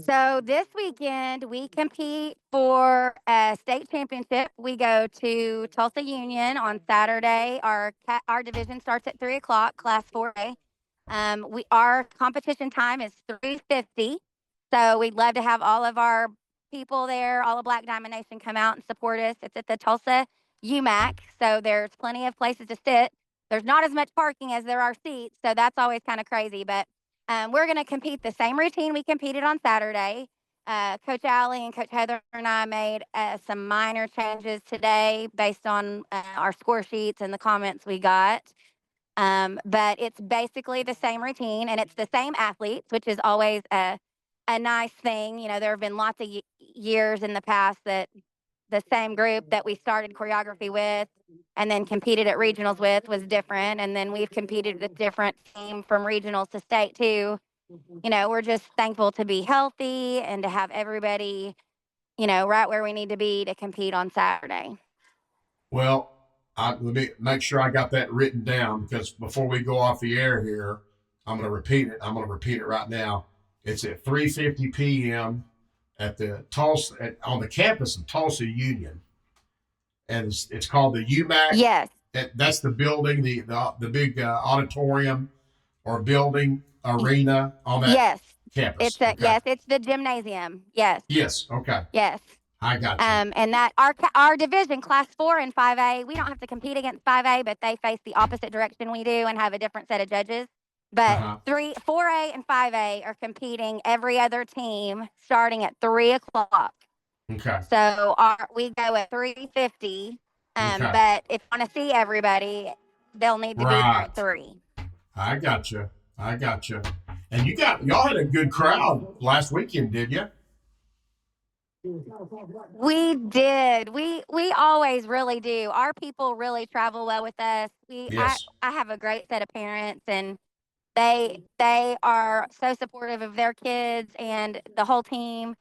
[SPEAKER 4] So this weekend we compete for a state championship. We go to Tulsa Union on Saturday. Our division starts at 3:00, Class 4A. Our competition time is 3:50. So we'd love to have all of our people there, all of Black Diamond Nation, come out and support us. It's at the Tulsa UMAC, so there's plenty of places to sit. There's not as much parking as there are seats, so that's always kind of crazy. But we're going to compete the same routine we competed on Saturday. Coach Allie and Coach Heather and I made some minor changes today based on our score sheets and the comments we got. But it's basically the same routine, and it's the same athletes, which is always a nice thing. There have been lots of years in the past that the same group that we started choreography with and then competed at regionals with was different. And then we've competed with different team from regionals to state too. We're just thankful to be healthy and to have everybody, right where we need to be to compete on Saturday.
[SPEAKER 1] Well, let me make sure I got that written down, because before we go off the air here, I'm going to repeat it. I'm going to repeat it right now. It's at 3:50 p.m. at the Tulsa on the campus of Tulsa Union, and it's called the UMAC.
[SPEAKER 4] Yes,
[SPEAKER 1] that's the building, the big auditorium or building arena on that campus.
[SPEAKER 4] Yes, it's the gymnasium. Yes.
[SPEAKER 1] Yes. Okay.
[SPEAKER 4] Yes.
[SPEAKER 1] I got you.
[SPEAKER 4] And that our division, Class 4 and 5A, we don't have to compete against 5A, but they face the opposite direction we do and have a different set of judges. But 4A and 5A are competing every other team starting at 3:00.
[SPEAKER 1] Okay.
[SPEAKER 4] So we go at 3:50. But if you want to see everybody, they'll need to be there at 3.
[SPEAKER 1] I got you. And y'all had a good crowd last weekend, did you?
[SPEAKER 4] We did. We always really do. Our people really travel well with us.
[SPEAKER 1] Yes.
[SPEAKER 4] I have a great set of parents, and they are so supportive of their kids and the whole team.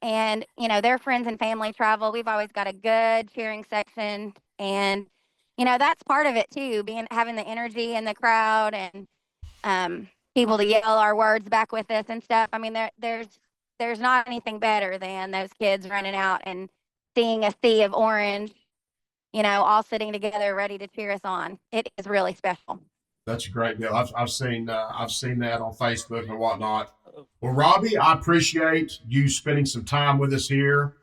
[SPEAKER 4] And their friends and family travel. We've always got a good cheering section, and that's part of it too. Having the energy in the crowd and people to yell our words back with us and stuff. I mean, there's not anything better than those kids running out and seeing a sea of orange, all sitting together ready to cheer us on. It is really special.
[SPEAKER 1] That's a great deal. I've seen that on Facebook and whatnot. Well, Robbie, I appreciate you spending some time with us here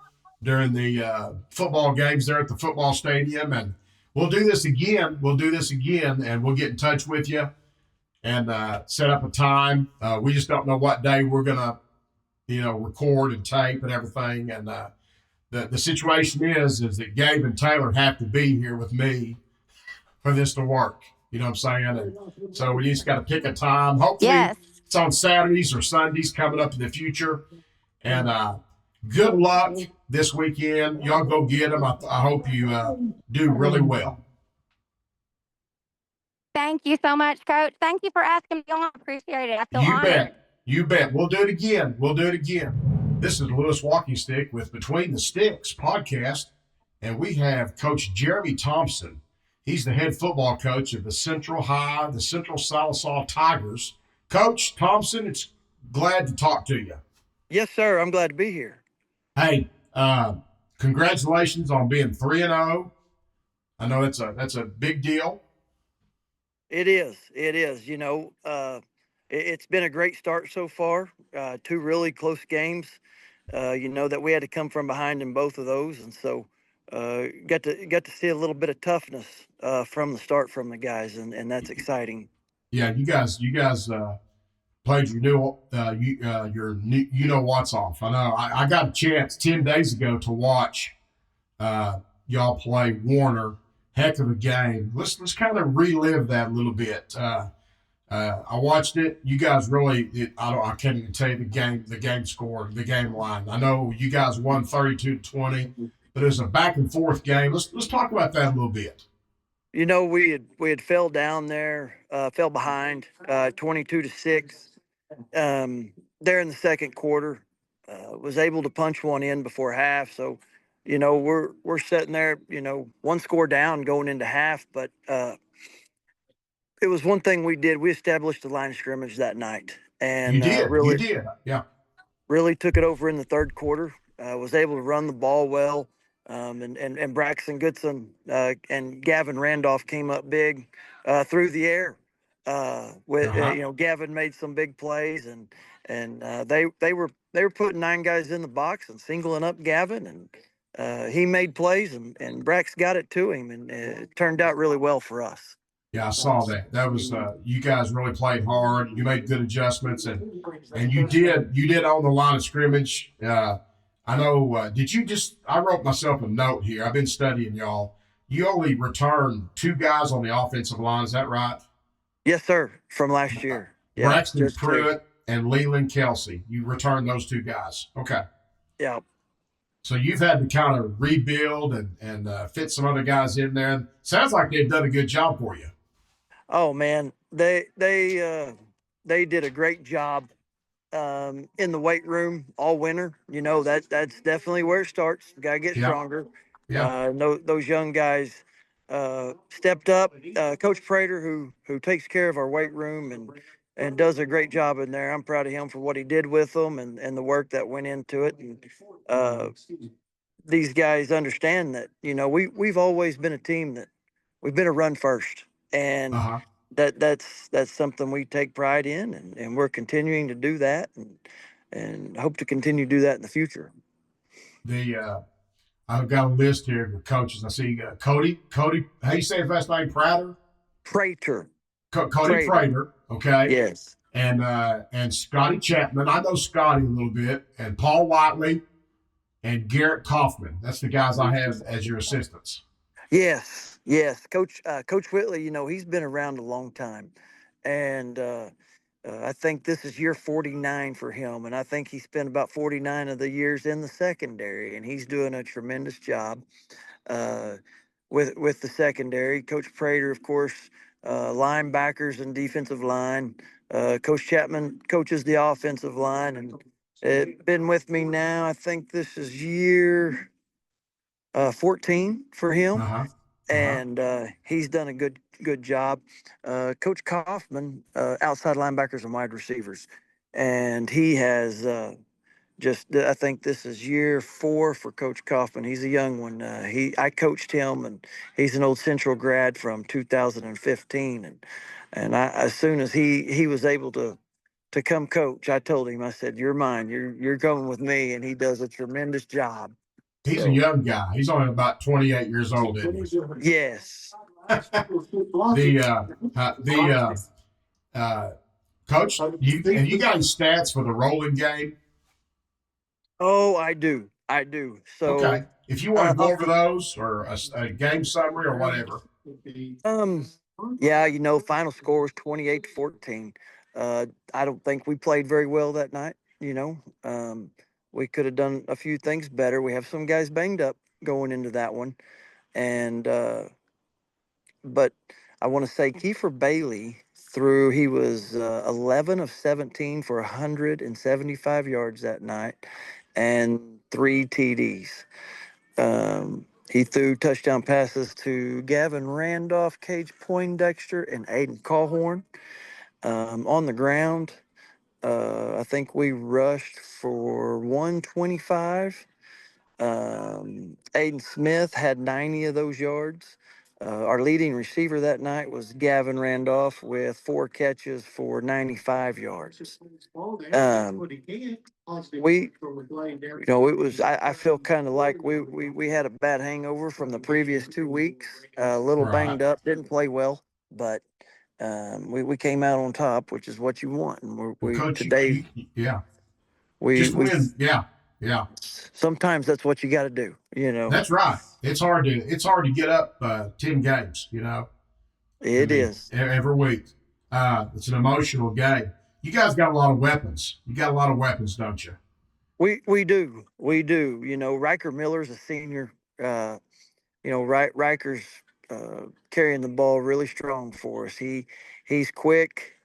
[SPEAKER 1] during the football games there at the football stadium, and we'll do this again. And we'll get in touch with you and set up a time. We just don't know what day we're gonna, record and tape and everything. And the situation is that Gabe and Taylor have to be here with me for this to work. You know what I'm saying? And so we just got to pick a time. Hopefully,
[SPEAKER 4] Yes.
[SPEAKER 1] it's on Saturdays or Sundays coming up in the future. And good luck this weekend. Y'all go get them. I hope you do really well.
[SPEAKER 4] Thank you so much, Coach. Thank you for asking me on. I appreciate it. I feel honored.
[SPEAKER 1] You bet. We'll do it again. This is Lewis Walking Stick with Between the Sticks podcast. And we have Coach Jeremy Thompson. He's the head football coach of the Central Sallisaw Tigers. Coach Thompson, it's glad to talk to you.
[SPEAKER 5] Yes, sir. I'm glad to be here.
[SPEAKER 1] Hey, congratulations on being 3-0. I know that's a big deal.
[SPEAKER 5] It is. It's been a great start so far. 2 really close games. That we had to come from behind in both of those, and so got to see a little bit of toughness from the start from the guys, and that's exciting.
[SPEAKER 1] Yeah, you guys played your what's off. I know. I got a chance 10 days ago to watch y'all play Warner. Heck of a game. Let's kind of relive that a little bit. I watched it. You guys really. I can't even tell you the game score, the game line. I know you guys won 32-20, but it was a back and forth game. Let's talk about that a little bit.
[SPEAKER 5] We had fell down there, fell behind 22-6 there in the second quarter. Was able to punch one in before half. So, we're sitting there, 1 score down going into half, but it was one thing we did. We established the line of scrimmage that night, and
[SPEAKER 1] you did, yeah.
[SPEAKER 5] Really took it over in the third quarter. Was able to run the ball well, and Braxton Goodson and Gavin Randolph came up big through the air. Gavin made some big plays, and they were putting 9 guys in the box and singling up Gavin, and he made plays, and Brax got it to him, and it turned out really well for us.
[SPEAKER 1] Yeah, I saw that. That was you guys really played hard. You made good adjustments, and you did on the line of scrimmage. I know. Did you just? I wrote myself a note here. I've been studying y'all. You only returned 2 guys on the offensive line. Is that right?
[SPEAKER 5] Yes, sir. From last year.
[SPEAKER 1] Yeah, Braxton Pruitt and Leland Kelsey. You returned those 2 guys. Okay.
[SPEAKER 5] Yeah.
[SPEAKER 1] So you've had to kind of rebuild and fit some other guys in there. Sounds like they've done a good job for you.
[SPEAKER 5] Oh man, they did a great job in the weight room all winter. That's definitely where it starts. You gotta get stronger.
[SPEAKER 1] Yeah.
[SPEAKER 5] Those young guys stepped up. Coach Prater, who takes care of our weight room and does a great job in there. I'm proud of him for what he did with them and the work that went into it. And these guys understand that we've always been a team that we've been a run first. And that's something we take pride in, and we're continuing to do that, and hope to continue to do that in the future.
[SPEAKER 1] I've got a list here of coaches. I see Cody. How you say his last name? Prater. Cody Prater. Okay.
[SPEAKER 5] Yes.
[SPEAKER 1] And Scotty Chapman. I know Scotty a little bit, and Paul Whiteley, and Garrett Kaufman. That's the guys I have as your assistants.
[SPEAKER 5] Yes. Coach Whitley, he's been around a long time, and I think this is year 49 for him, and I think he spent about 49 of the years in the secondary, and he's doing a tremendous job with the secondary. Coach Prater, of course, linebackers and defensive line. Coach Chapman coaches the offensive line, and it's been with me now. I think this is year 14 for him. And he's done a good job. Coach Kaufman, outside linebackers and wide receivers, and he has I think this is year 4 for Coach Kaufman. He's a young one. I coached him, and he's an old Central grad from 2015. And as soon as he was able to come coach, I told him, I said, "You're mine. You're coming with me," and he does a tremendous job.
[SPEAKER 1] He's a young guy. He's only about 28 years old, isn't he?
[SPEAKER 5] Yes.
[SPEAKER 1] Coach, have you got any stats for the rolling game?
[SPEAKER 5] Oh, I do. So
[SPEAKER 1] okay, if you want to go over those or a game summary or whatever.
[SPEAKER 5] Yeah, final score was 28-14. I don't think we played very well that night. We could have done a few things better. We have some guys banged up going into that one, and but I want to say Kiefer Bailey he was 11 of 17 for 175 yards that night and 3 TDs. He threw touchdown passes to Gavin Randolph, Cage Poindexter, and Aiden Callhorn. On the ground, I think we rushed for 125. Aiden Smith had 90 of those yards. Our leading receiver that night was Gavin Randolph with 4 catches for 95 yards. It was. I feel kind of like we had a bad hangover from the previous 2 weeks. A little banged up, didn't play well, but we came out on top, which is what you want. And
[SPEAKER 1] Coach,
[SPEAKER 5] today,
[SPEAKER 1] just win. Yeah.
[SPEAKER 5] Sometimes that's what you got to do.
[SPEAKER 1] That's right. It's hard to get up 10 games.
[SPEAKER 5] It is
[SPEAKER 1] every week. It's an emotional game. You guys got a lot of weapons. You got a lot of weapons, don't you?
[SPEAKER 5] We do. Riker Miller's a senior. Riker's carrying the ball really strong for us. He's quick,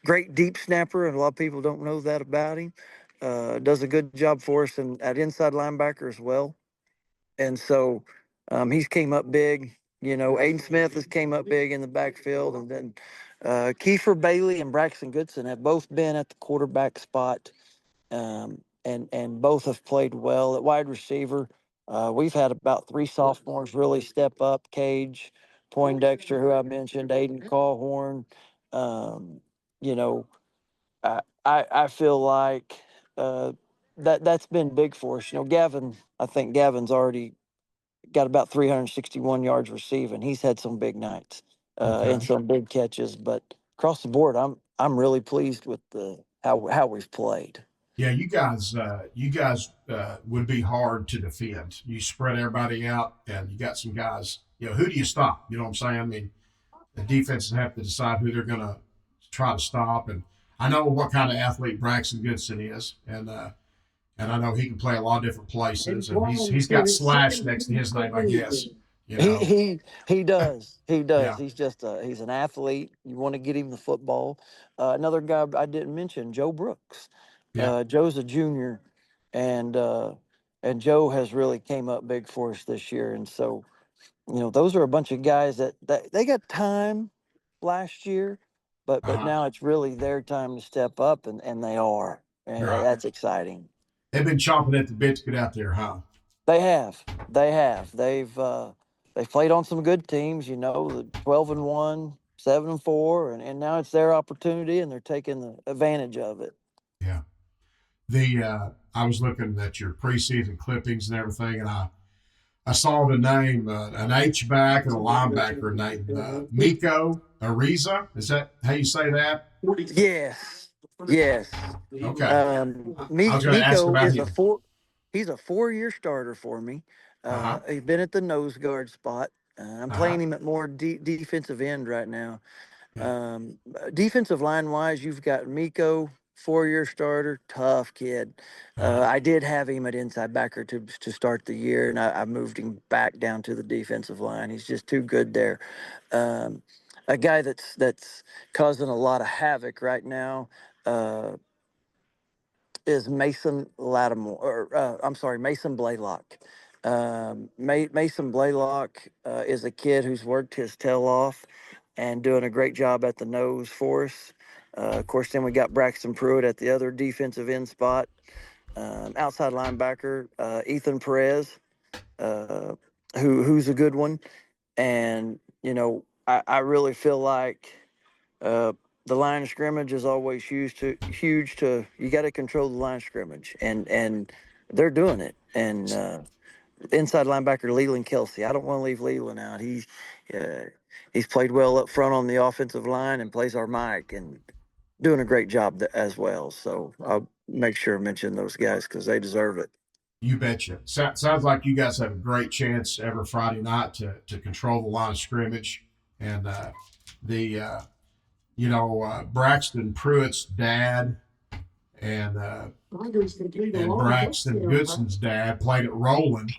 [SPEAKER 5] great deep snapper, and a lot of people don't know that about him. Does a good job for us at inside linebacker as well. And so he's came up big. Aiden Smith has came up big in the backfield, and then Kiefer Bailey and Braxton Goodson have both been at the quarterback spot. And both have played well at wide receiver. We've had about 3 sophomores really step up: Cage Poindexter, who I mentioned, Aiden Callhorn. I feel like that's been big for us. Gavin. I think Gavin's already got about 361 yards receiving. He's had some big nights and some big catches, but across the board, I'm really pleased with how we've played.
[SPEAKER 1] Yeah, you guys would be hard to defend. You spread everybody out, and you got some guys. Who do you stop? You know what I'm saying? I mean, the defenses have to decide who they're going to try to stop. And I know what kind of athlete Braxton Goodson is, and I know he can play a lot of different places. And he's got Slash next to his name, I guess.
[SPEAKER 5] He does.
[SPEAKER 1] Yeah.
[SPEAKER 5] He's an athlete. You want to get him the football. Another guy I didn't mention, Joe Brooks.
[SPEAKER 1] Yeah.
[SPEAKER 5] Joe's a junior, and Joe has really came up big for us this year. And so, those are a bunch of guys that they got time last year, but now it's really their time to step up, and they are, and that's exciting.
[SPEAKER 1] They've been chomping at the bit to get out there, huh?
[SPEAKER 5] They have. They've played on some good teams, the 12-1, 7-4, and now it's their opportunity, and they're taking the advantage of it.
[SPEAKER 1] Yeah. I was looking at your preseason clippings and everything, and I saw the name, an H-back and a linebacker named Miko Ariza. Is that how you say that?
[SPEAKER 5] Yes.
[SPEAKER 1] Okay.
[SPEAKER 5] Miko is he's a 4-year starter for me. He's been at the nose guard spot. I'm playing him at more defensive end right now. Defensive line wise, you've got Miko, 4-year starter, tough kid. I did have him at inside backer to start the year, and I moved him back down to the defensive line. He's just too good there. A guy that's causing a lot of havoc right now is Mason Mason Blaylock. Mason Blaylock is a kid who's worked his tail off and doing a great job at the nose for us. Of course, then we got Braxton Pruitt at the other defensive end spot. outside linebacker, Ethan Perez, who's a good one. And, I really feel like the line of scrimmage is always huge. You got to control the line of scrimmage, and they're doing it. And inside linebacker Leland Kelsey, I don't want to leave Leland out. He's played well up front on the offensive line and plays our mic and doing a great job as well. So I'll make sure to mention those guys because they deserve it.
[SPEAKER 1] You betcha. Sounds like you guys have a great chance every Friday night to control the line of scrimmage. And Braxton Pruitt's dad and Braxton Goodson's dad played at Roland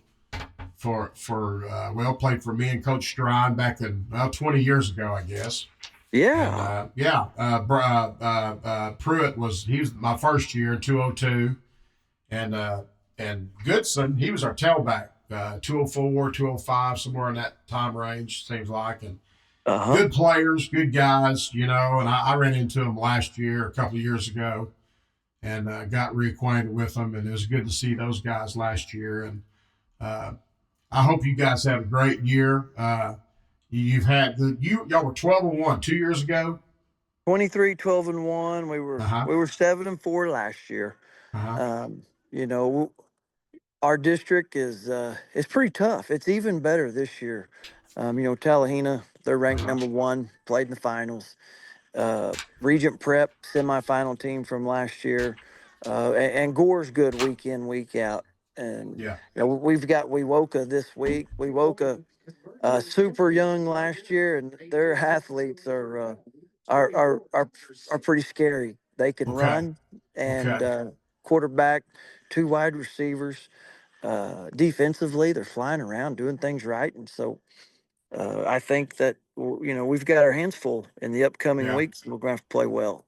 [SPEAKER 1] played for me and Coach Strine back in 20 years ago, I guess.
[SPEAKER 5] Yeah.
[SPEAKER 1] And, Pruitt was my first year in 202, and Goodson, he was our tailback, 204, 205, somewhere in that time range, seems like. And good players, good guys, and I ran into them last year, a couple of years ago, and got reacquainted with them, and it was good to see those guys last year. And I hope you guys have a great year. You've had y'all were 12-1 2 years ago.
[SPEAKER 5] 23, 12-1. We were 7-4 last year. Our district is it's pretty tough. It's even better this year. Tallahena, they're ranked number 1, played in the finals. Regent Prep semifinal team from last year, and Gore's good week in, week out. And we've got Wewoka this week. Wewoka, super young last year, and their athletes are pretty scary. They can run, and quarterback, 2 wide receivers. Defensively, they're flying around doing things right, and so I think that we've got our hands full in the upcoming weeks. We're going to have to play well.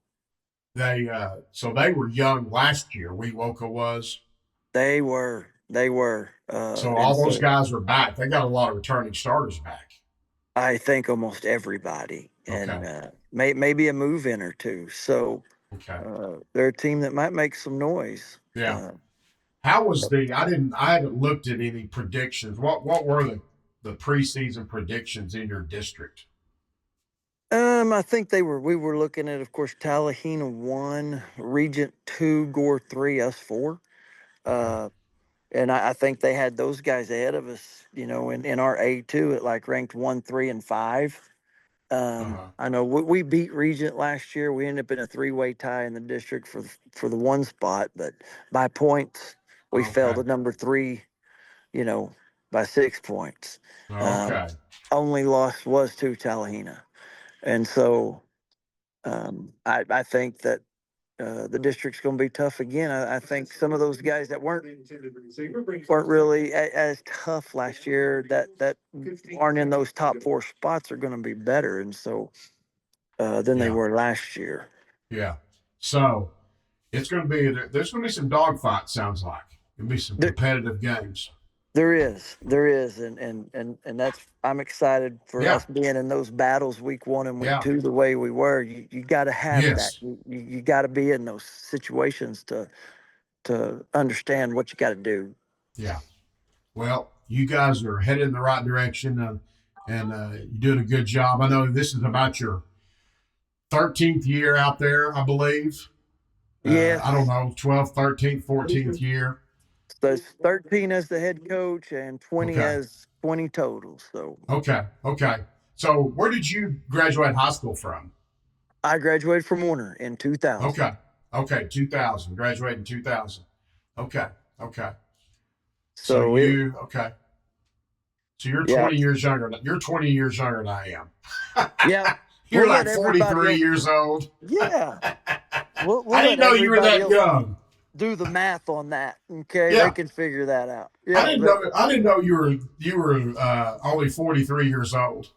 [SPEAKER 1] So they were young last year. Wewoka was.
[SPEAKER 5] They were.
[SPEAKER 1] So all those guys are back. They got a lot of returning starters back.
[SPEAKER 5] I think almost everybody, and maybe a move in or two. So they're a team that might make some noise.
[SPEAKER 1] Yeah. How was I haven't looked at any predictions. What were the preseason predictions in your district?
[SPEAKER 5] I think we were looking at, of course, Tallahena 1, Regent 2, Gore 3, us 4. And I think they had those guys ahead of us, in our A2 at ranked 1, 3, and 5. I know we beat Regent last year. We ended up in a 3-way tie in the district for the 1 spot, but by points, we fell to number 3, by 6 points. Only loss was to Tallahena. And so I think that the district's going to be tough again. I think some of those guys that weren't really as tough last year that aren't in those top 4 spots are going to be better. And so than they were last year.
[SPEAKER 1] Yeah. So there's going to be some dogfights, sounds like. There'll be some competitive games.
[SPEAKER 5] There is, and that's I'm excited for us being in those battles week 1 and week 2 the way we were. You got to have that. You got to be in those situations to understand what you got to do. Yeah.
[SPEAKER 1] Well, you guys are headed in the right direction, and you're doing a good job. I know this is about your 13th year out there, I believe.
[SPEAKER 5] Yeah.
[SPEAKER 1] I don't know, 12th, 13th, 14th year.
[SPEAKER 5] So it's 13 as the head coach and 20 as 20 total. So
[SPEAKER 1] Okay. So where did you graduate high school from?
[SPEAKER 5] I graduated from Warner in 2000.
[SPEAKER 1] Okay, 2000. Graduated in 2000. Okay.
[SPEAKER 5] So
[SPEAKER 1] you're 20 years younger. You're 20 years younger than I am.
[SPEAKER 5] Yeah.
[SPEAKER 1] You're like 43 years old.
[SPEAKER 5] Yeah.
[SPEAKER 1] I didn't know you were that young.
[SPEAKER 5] Do the math on that, okay? They can figure that out. Yeah,
[SPEAKER 1] I didn't know you were only 43 years old.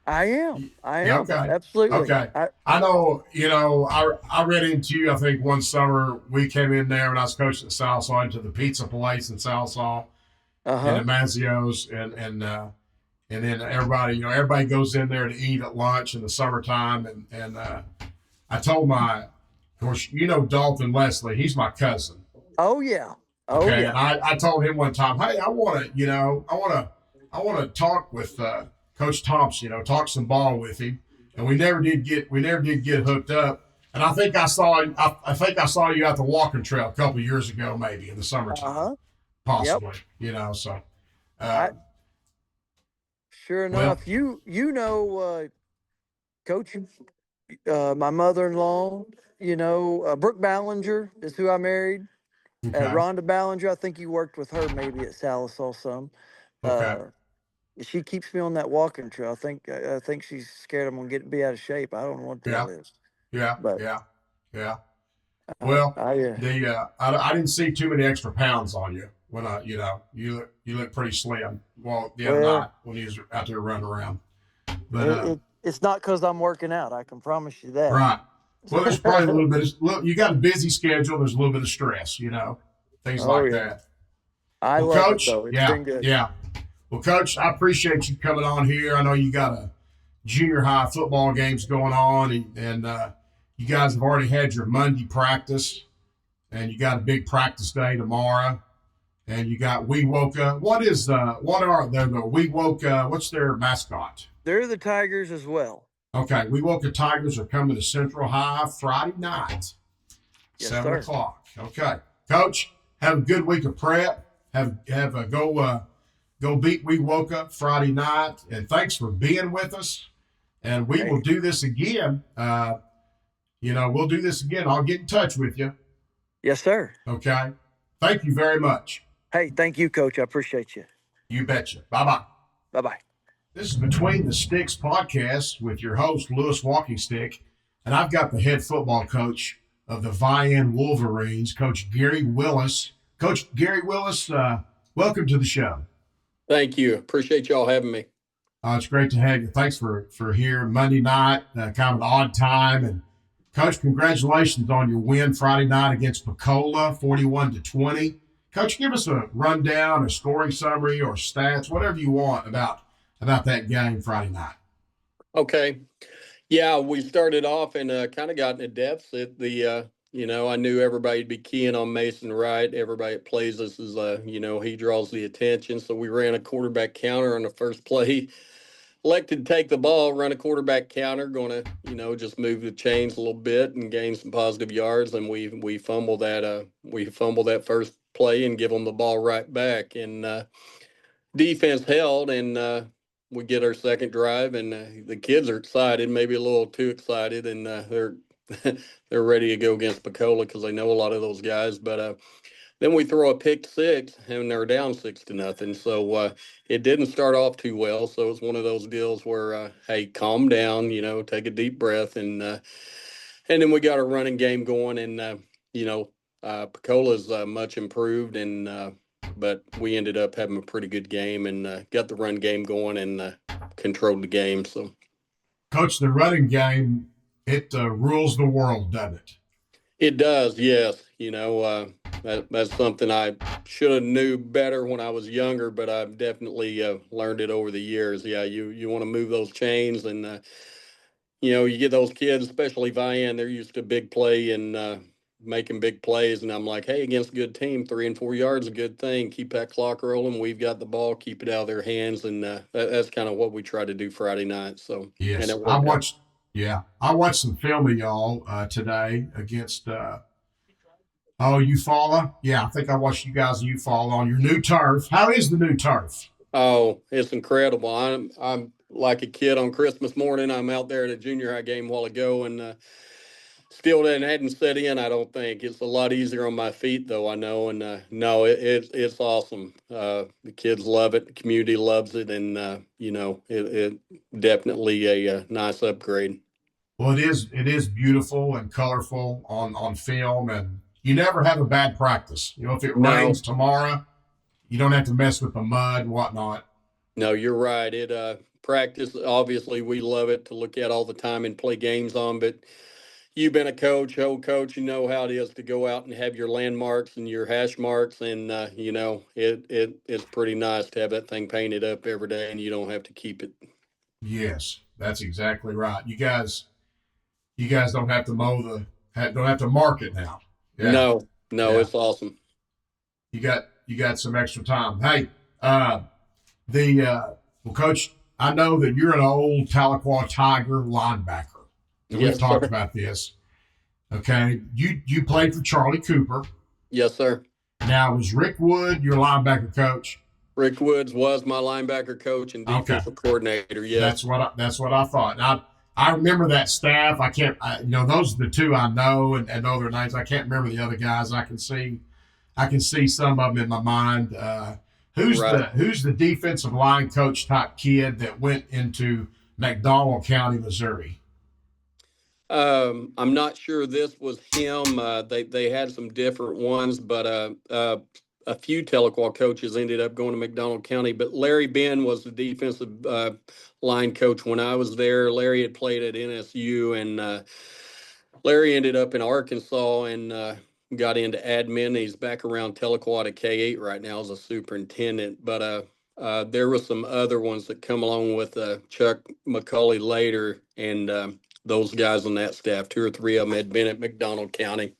[SPEAKER 5] I am.
[SPEAKER 1] Okay.
[SPEAKER 5] Absolutely.
[SPEAKER 1] Okay. I know. I ran into you. I think one summer we came in there when I was coaching at Sallisaw into the pizza place in Sallisaw, and at Mazzio's, and then everybody goes in there to eat at lunch in the summertime, and I told of course, Dalton Leslie, he's my cousin.
[SPEAKER 5] Oh yeah. Oh
[SPEAKER 1] Okay,
[SPEAKER 5] yeah.
[SPEAKER 1] and I told him one time, hey, I want to talk with Coach Thompson, talk some ball with him, and we never did get hooked up. And I think I saw you at the walking trail a couple of years ago, maybe in the summertime,
[SPEAKER 5] Uh-huh. Yep.
[SPEAKER 1] possibly. So
[SPEAKER 5] I sure
[SPEAKER 1] well,
[SPEAKER 5] enough, Coach, my mother-in-law, Brooke Ballinger is who I married.
[SPEAKER 1] okay,
[SPEAKER 5] Rhonda Ballinger, I think you worked with her maybe at Sallisaw some.
[SPEAKER 1] okay,
[SPEAKER 5] Uh, she keeps me on that walking trail. I think she's scared I'm gonna be out of shape. I don't know what the
[SPEAKER 1] yeah,
[SPEAKER 5] deal is,
[SPEAKER 1] yeah,
[SPEAKER 5] but
[SPEAKER 1] yeah, yeah.
[SPEAKER 5] I,
[SPEAKER 1] Well,
[SPEAKER 5] I
[SPEAKER 1] I didn't see too many extra pounds on you when you look pretty slim. Well, the other
[SPEAKER 5] well,
[SPEAKER 1] night when you was out there running around, but
[SPEAKER 5] it's not because I'm working out. I can promise you that.
[SPEAKER 1] right. Well, there's probably a little bit of look. You got a busy schedule. There's a little bit of stress, things
[SPEAKER 5] Oh
[SPEAKER 1] like
[SPEAKER 5] yeah,
[SPEAKER 1] that.
[SPEAKER 5] I
[SPEAKER 1] Well,
[SPEAKER 5] love it
[SPEAKER 1] Coach,
[SPEAKER 5] though. It's
[SPEAKER 1] yeah,
[SPEAKER 5] been good.
[SPEAKER 1] yeah. Well, Coach, I appreciate you coming on here. I know you got a junior high football games going on, and you guys have already had your Monday practice, and you got a big practice day tomorrow, and you got We Woka. What are they? The We Woka? What's their mascot?
[SPEAKER 5] They're the Tigers as well.
[SPEAKER 1] Okay, We Woka Tigers are coming to Central High Friday night,
[SPEAKER 5] Yes,
[SPEAKER 1] 7 o'clock. Okay, Coach, have a good week of prep. Have a go beat We Woke Up Friday night, and thanks for being with us. And we will do this again. We'll do this again. I'll get in touch with you.
[SPEAKER 5] Yes, sir.
[SPEAKER 1] Okay. Thank you very much.
[SPEAKER 5] Hey, thank you, Coach. I appreciate you.
[SPEAKER 1] You betcha. Bye bye.
[SPEAKER 5] Bye bye.
[SPEAKER 1] This is Between the Sticks podcast with your host, Lewis Walking Stick. And I've got the head football coach of the Vian Wolverines, Coach Gary Willis. Coach Gary Willis, welcome to the show.
[SPEAKER 6] Thank you. Appreciate y'all having me.
[SPEAKER 1] It's great to have you. Thanks for here Monday night, kind of an odd time. And Coach, congratulations on your win Friday night against Pensacola, 41-20. Coach, give us a rundown, a scoring summary, or stats, whatever you want about that game Friday night.
[SPEAKER 6] Okay. Yeah, we started off and kind of got in a deficit. I knew everybody'd be keying on Mason Wright. Everybody that plays us is, he draws the attention. So we ran a quarterback counter on the first play. Elected to take the ball, run a quarterback counter, going to, just move the chains a little bit and gain some positive yards. And we fumble that first play and give them the ball right back. And defense held, and we get our second drive, and the kids are excited, maybe a little too excited, and they're they're ready to go against Pensacola because they know a lot of those guys. But then we throw a pick six, and they're down 6-0. So it didn't start off too well. So it's one of those deals where, hey, calm down, take a deep breath, and then we got a running game going, and Pecola's much improved, and but we ended up having a pretty good game and got the run game going and controlled the game. So,
[SPEAKER 1] Coach, the running game, it rules the world, doesn't it?
[SPEAKER 6] It does, yes. That's something I should have knew better when I was younger, but I've definitely learned it over the years. Yeah, you want to move those chains, and you get those kids, especially Vian, they're used to big play and making big plays, and I'm like, hey, against a good team, 3 and 4 yards is a good thing. Keep that clock rolling. We've got the ball, keep it out of their hands, and that's kind of what we try to do Friday night. So
[SPEAKER 1] yes,
[SPEAKER 6] and
[SPEAKER 1] I watched some film of y'all today against Eufaula. Yeah, I think I watched you guys Eufaula on your new turf. How is the new turf?
[SPEAKER 6] Oh, it's incredible. I'm like a kid on Christmas morning. I'm out there at a junior high game a while ago, and still hadn't set in. I don't think it's a lot easier on my feet, though. I know, and no, it's awesome. The kids love it. The community loves it, and it definitely a nice upgrade.
[SPEAKER 1] Well, it is beautiful and colorful on film, and you never have a bad practice. If it rains tomorrow, you don't have to mess with the mud and whatnot.
[SPEAKER 6] No, you're right. Practice, obviously, we love it to look at all the time and play games on, but you've been a coach, old coach, you know how it is to go out and have your landmarks and your hash marks, and it's pretty nice to have that thing painted up every day, and you don't have to keep it.
[SPEAKER 1] Yes, that's exactly right. You guys don't have to don't have to mark it now.
[SPEAKER 6] Yeah. No, yeah. It's awesome.
[SPEAKER 1] you got some extra time. Hey, well, Coach, I know that you're an old Tahlequah Tiger linebacker. And
[SPEAKER 6] Yes,
[SPEAKER 1] we've talked
[SPEAKER 6] sir.
[SPEAKER 1] about this. Okay, you played for Charlie Cooper.
[SPEAKER 6] Yes, sir.
[SPEAKER 1] Now, was Rick Wood your linebacker coach?
[SPEAKER 6] Rick Woods was my linebacker coach and defensive coordinator. Yes.
[SPEAKER 1] That's what I thought. Now, I remember that staff. Those are the two I know and know their names. I can't remember the other guys. I can see some of them in my mind. Who's the defensive line coach type kid that went into McDonald County, Missouri?
[SPEAKER 6] I'm not sure this was him. They had some different ones, but a few Tahlequah coaches ended up going to McDonald County. But Larry Ben was the defensive line coach when I was there. Larry had played at NSU, and Larry ended up in Arkansas and got into admin. He's back around Tahlequah at K8 right now as a superintendent. But there were some other ones that come along with Chuck McCulley later, and those guys on that staff, 2 or 3 of them had been at McDonald County.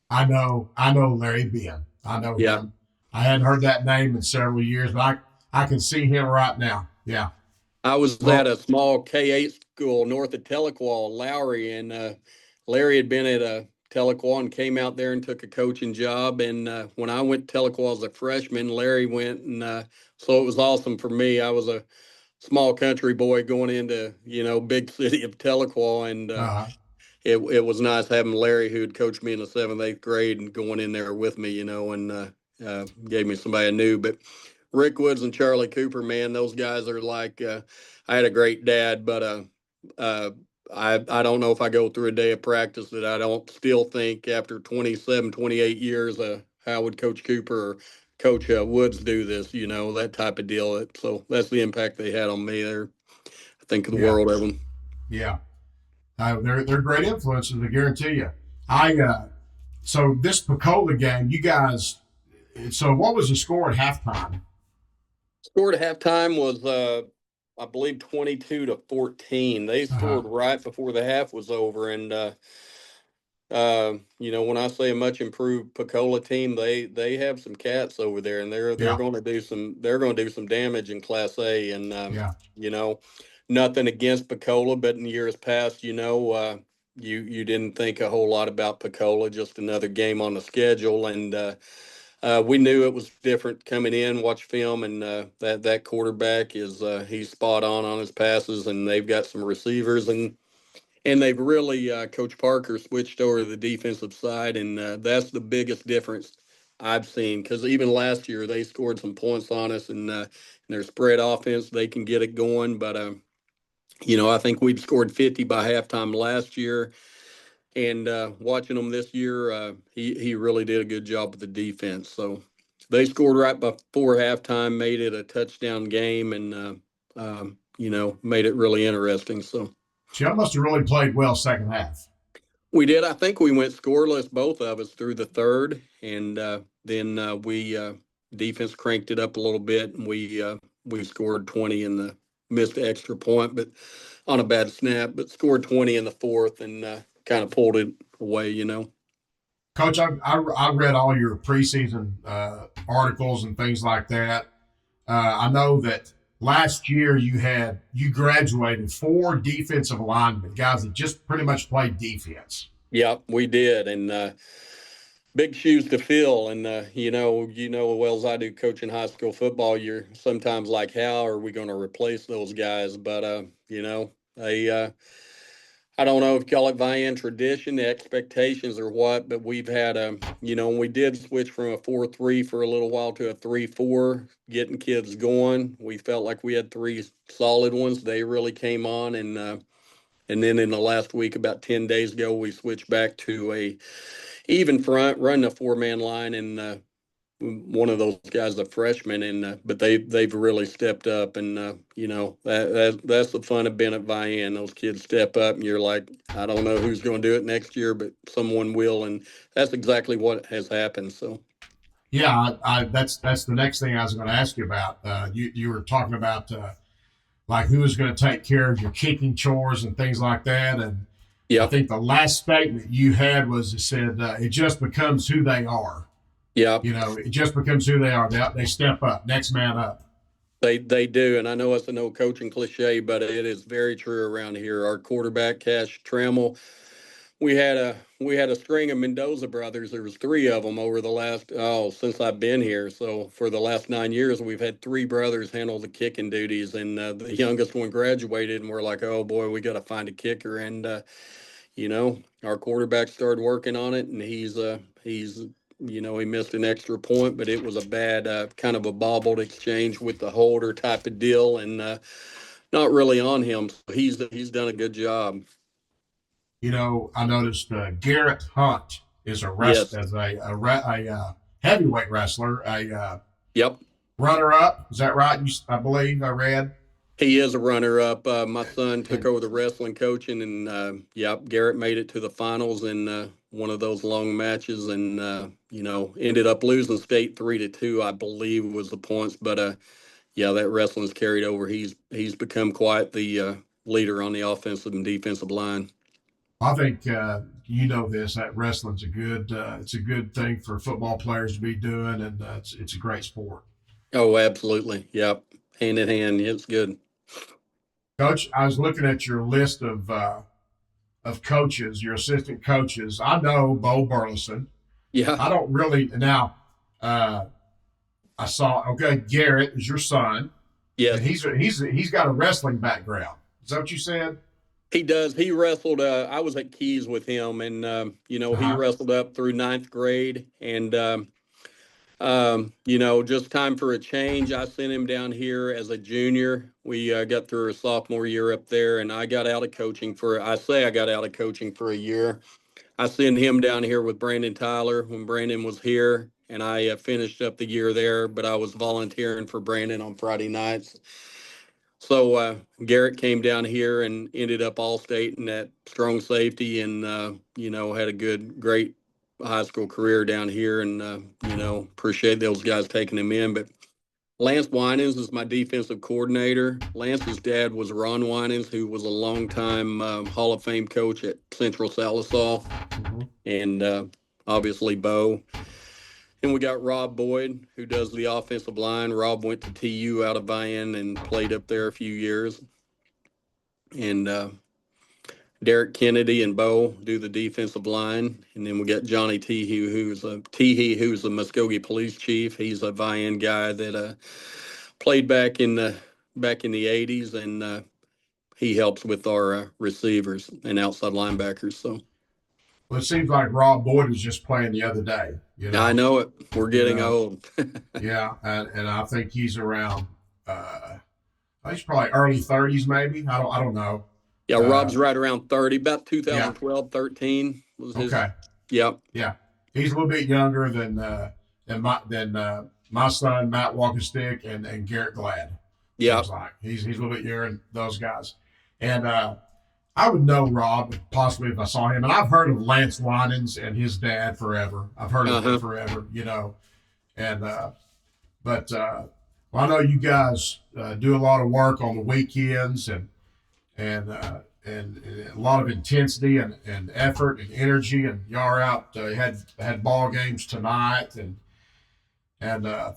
[SPEAKER 1] I know Larry Ben. I know him. I hadn't heard that name in several years, but I can see him right now. Yeah.
[SPEAKER 6] I was at a small K8 school north of Tahlequah, Lowry, and Larry had been at Tahlequah and came out there and took a coaching job. And when I went to Tahlequah as a freshman, Larry went, and so it was awesome for me. I was a small country boy going into, big city of Tahlequah, and it was nice having Larry, who had coached me in the 7th, 8th grade, and going in there with me, and gave me somebody I knew. But Rick Woods and Charlie Cooper, man, those guys are like, I had a great dad, but I don't know if I go through a day of practice that I don't still think after 27, 28 years, how would Coach Cooper or Coach Woods do this, that type of deal. So that's the impact they had on me there. I think of the world of them.
[SPEAKER 1] Yeah. They're great influences, I guarantee you. So this Pecola game, you guys, so what was the score at halftime?
[SPEAKER 6] Score at halftime was, I believe, 22-14. They scored right before the half was over. And, when I say a much improved Pecola team, they have some cats over there, and they're going to do some damage in Class A. And, nothing against Pecola, but in years past, you didn't think a whole lot about Pecola, just another game on the schedule. And, we knew it was different coming in, watch film, and that quarterback he's spot on his passes, and they've got some receivers, and they've really Coach Parker switched over to the defensive side, and that's the biggest difference I've seen, because even last year they scored some points on us, and their spread offense, they can get it going, but I think we'd scored 50 by halftime last year. And watching them this year, he really did a good job with the defense. So they scored right before halftime, made it a touchdown game, and made it really interesting. So
[SPEAKER 1] y'all must have really played well second half.
[SPEAKER 6] We did. I think we went scoreless, both of us, through the third, and then we defense cranked it up a little bit, and we scored 20 in the missed extra point, but on a bad snap, but scored 20 in the fourth, and kind of pulled it away,
[SPEAKER 1] Coach, I read all your preseason articles and things like that. I know that last year you graduated 4 defensive linemen, guys that just pretty much played defense.
[SPEAKER 6] Yep, we did, and big shoes to fill. And you know as well as I do, coaching high school football, you're sometimes like, how are we going to replace those guys? But I don't know if you call it Vian tradition, the expectations or what, but we've had when we did switch from a 4-3 for a little while to a 3-4, getting kids going. We felt like we had 3 solid ones. They really came on, and then in the last week, about 10 days ago, we switched back to a even front, running a 4-man line, and one of those guys, a freshman, and but they've really stepped up, and that's the fun of being at Vian. Those kids step up, and you're like, I don't know who's going to do it next year, but someone will, and that's exactly what has happened. So,
[SPEAKER 1] yeah, that's the next thing I was going to ask you about. You were talking about like who is going to take care of your kicking chores and things like that, and I think the last statement you had was it said it just becomes who they are.
[SPEAKER 6] Yeah,
[SPEAKER 1] It just becomes who they are. They step up, next man up.
[SPEAKER 6] they do, and I know it's an old coaching cliche, but it is very true around here. Our quarterback, Cash Trammell, we had a string of Mendoza brothers. There was three of them over the last since I've been here. So for the last 9 years, we've had three brothers handle the kicking duties, and the youngest one graduated, and we're like, oh boy, we got to find a kicker, and our quarterback started working on it, and he's he missed an extra point, but it was a bad kind of a bobbled exchange with the holder type of deal, and not really on him. So he's done a good job.
[SPEAKER 1] I noticed Garrett Hunt is
[SPEAKER 6] Yes.
[SPEAKER 1] a heavyweight wrestler, a
[SPEAKER 6] Yep.
[SPEAKER 1] runner-up. Is that right? I believe I read.
[SPEAKER 6] He is a runner-up. My son took over the wrestling coaching, and Garrett made it to the finals in one of those long matches, and ended up losing state 3-2, I believe was the points. But that wrestling's carried over. He's become quite the leader on the offensive and defensive line.
[SPEAKER 1] I think this, that wrestling's it's a good thing for football players to be doing, and it's a great sport.
[SPEAKER 6] Oh, absolutely. Yep. Hand in hand. It's good.
[SPEAKER 1] Coach, I was looking at your list of coaches, your assistant coaches. I know Bo Burleson.
[SPEAKER 6] Yeah.
[SPEAKER 1] I don't really now. I saw Garrett is your son.
[SPEAKER 6] Yes.
[SPEAKER 1] And he's got a wrestling background. Is that what you said?
[SPEAKER 6] He does. He wrestled. I was at Keys with him, and he wrestled up through 9th grade, and just time for a change. I sent him down here as a junior. We got through our sophomore year up there, and I got out of coaching for a year. I sent him down here with Brandon Tyler when Brandon was here, and I finished up the year there, but I was volunteering for Brandon on Friday nights. So Garrett came down here and ended up all-state in that strong safety, and had a great high school career down here, and appreciate those guys taking him in. But Lance Winans is my defensive coordinator. Lance's dad was Ron Winans, who was a longtime Hall of Fame coach at Central Sallisaw, and obviously Bo. And we got Rob Boyd, who does the offensive line. Rob went to TU out of Vian and played up there a few years. And Derek Kennedy and Bo do the defensive line. And then we got Johnny Teehee, who's the Muskogee police chief. He's a Vian guy that played back in the 80s, and he helps with our receivers and outside linebackers. So.
[SPEAKER 1] Well, it seems like Rob Boyd was just playing the other day.
[SPEAKER 6] I know it. We're getting old.
[SPEAKER 1] Yeah, and I think he's around. He's probably early 30s, maybe. I don't know.
[SPEAKER 6] Yeah, Rob's right around 30. About 2012, 13 was his. Okay. Yep.
[SPEAKER 1] Yeah, he's a little bit younger than my son Matt Walkenstick and Garrett Glad.
[SPEAKER 6] Yeah,
[SPEAKER 1] like he's a little bit younger than those guys, and I would know Rob possibly if I saw him. And I've heard of Lance Winans and his dad forever. I've heard of him forever, And but I know you guys do a lot of work on the weekends and a lot of intensity and effort and energy. And y'all are out had ball games tonight and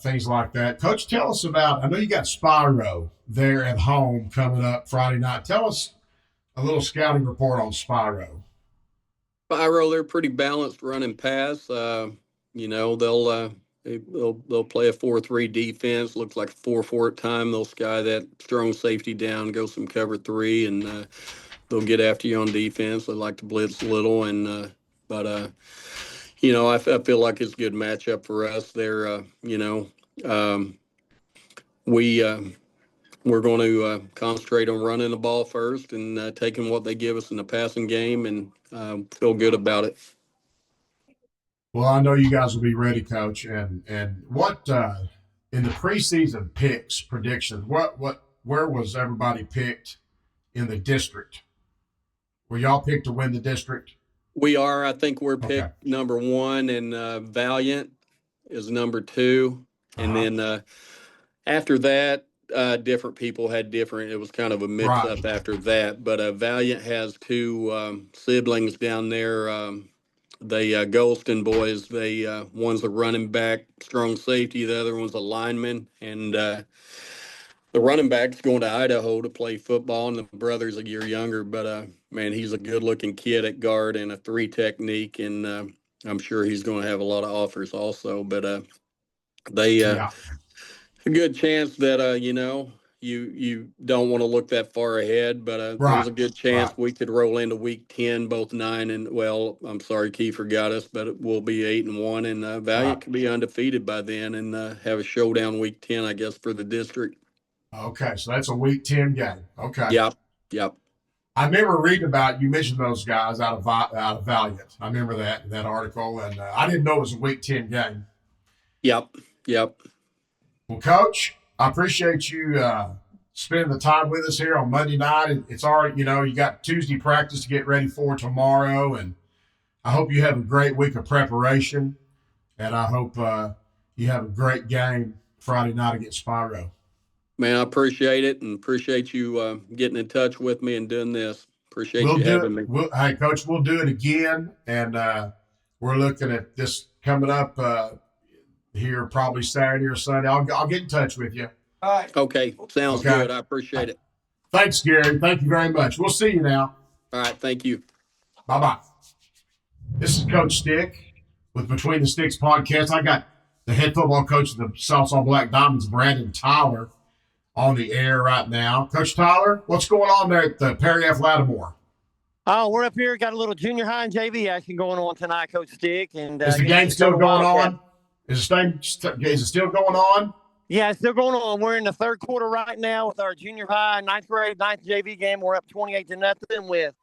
[SPEAKER 1] things like that. Coach, tell us about. I know you got Spyro there at home coming up Friday night. Tell us a little scouting report on Spyro.
[SPEAKER 6] They're pretty balanced run and pass. They'll play a 4-3 defense. Looks like a 4-4 at time. They'll sky that strong safety down, go some cover 3, and they'll get after you on defense. They like to blitz a little, and I feel like it's a good matchup for us. We're going to concentrate on running the ball first and taking what they give us in the passing game, and feel good about it.
[SPEAKER 1] Well, I know you guys will be ready, Coach. And what in the preseason picks predictions? Where was everybody picked in the district? Were y'all picked to win the district?
[SPEAKER 6] We are. I think we're picked number 1, and Valiant is number 2, and then after that. Different people had different. It was kind of a mix-up after that. But Valiant has 2 siblings down there. Golston boys. One's a running back, strong safety. The other one's a lineman, and the running back's going to Idaho to play football, and the brother's a year younger. But man, he's a good-looking kid at guard and a 3 technique, and I'm sure he's going to have a lot of offers also. But they
[SPEAKER 1] Yeah.
[SPEAKER 6] a good chance that you don't want to look that far ahead, but there's a good chance we could roll into week 10, both 9 and I'm sorry, Kiefer got us, but we'll be 8-1, and Valiant could be undefeated by then and have a showdown week 10, I guess, for the district.
[SPEAKER 1] Okay, so that's a week 10 game. Okay.
[SPEAKER 6] Yep.
[SPEAKER 1] I remember reading about, you mentioned those guys out of Valiant. I remember that article, and I didn't know it was a week 10 game.
[SPEAKER 6] Yep.
[SPEAKER 1] Well, Coach, I appreciate you spending the time with us here on Monday night. It's already, you got Tuesday practice to get ready for tomorrow, and I hope you have a great week of preparation, and I hope you have a great game Friday night against Spyro.
[SPEAKER 6] Man, I appreciate it, and appreciate you getting in touch with me and doing this. Appreciate you having me.
[SPEAKER 1] Hey, Coach, we'll do it again, and we're looking at this coming up here probably Saturday or Sunday. I'll get in touch with you.
[SPEAKER 5] All right.
[SPEAKER 6] Okay, sounds good. I appreciate it.
[SPEAKER 1] Thanks, Gary. Thank you very much. We'll see you now.
[SPEAKER 6] All right, thank you.
[SPEAKER 1] Bye-bye. This is Coach Stick with Between the Sticks podcast. I got the head football coach of the Sallisaw Black Diamonds, Brandon Tyler, on the air right now. Coach Tyler, what's going on there at the Perry F. Lattimore?
[SPEAKER 7] Oh, we're up here. Got a little junior high and JV action going on tonight, Coach Stick. And
[SPEAKER 1] is the game still going on? Is it still going on?
[SPEAKER 7] Yeah, it's still going on. We're in the third quarter right now with our junior high, ninth JV game. We're up 28-0 with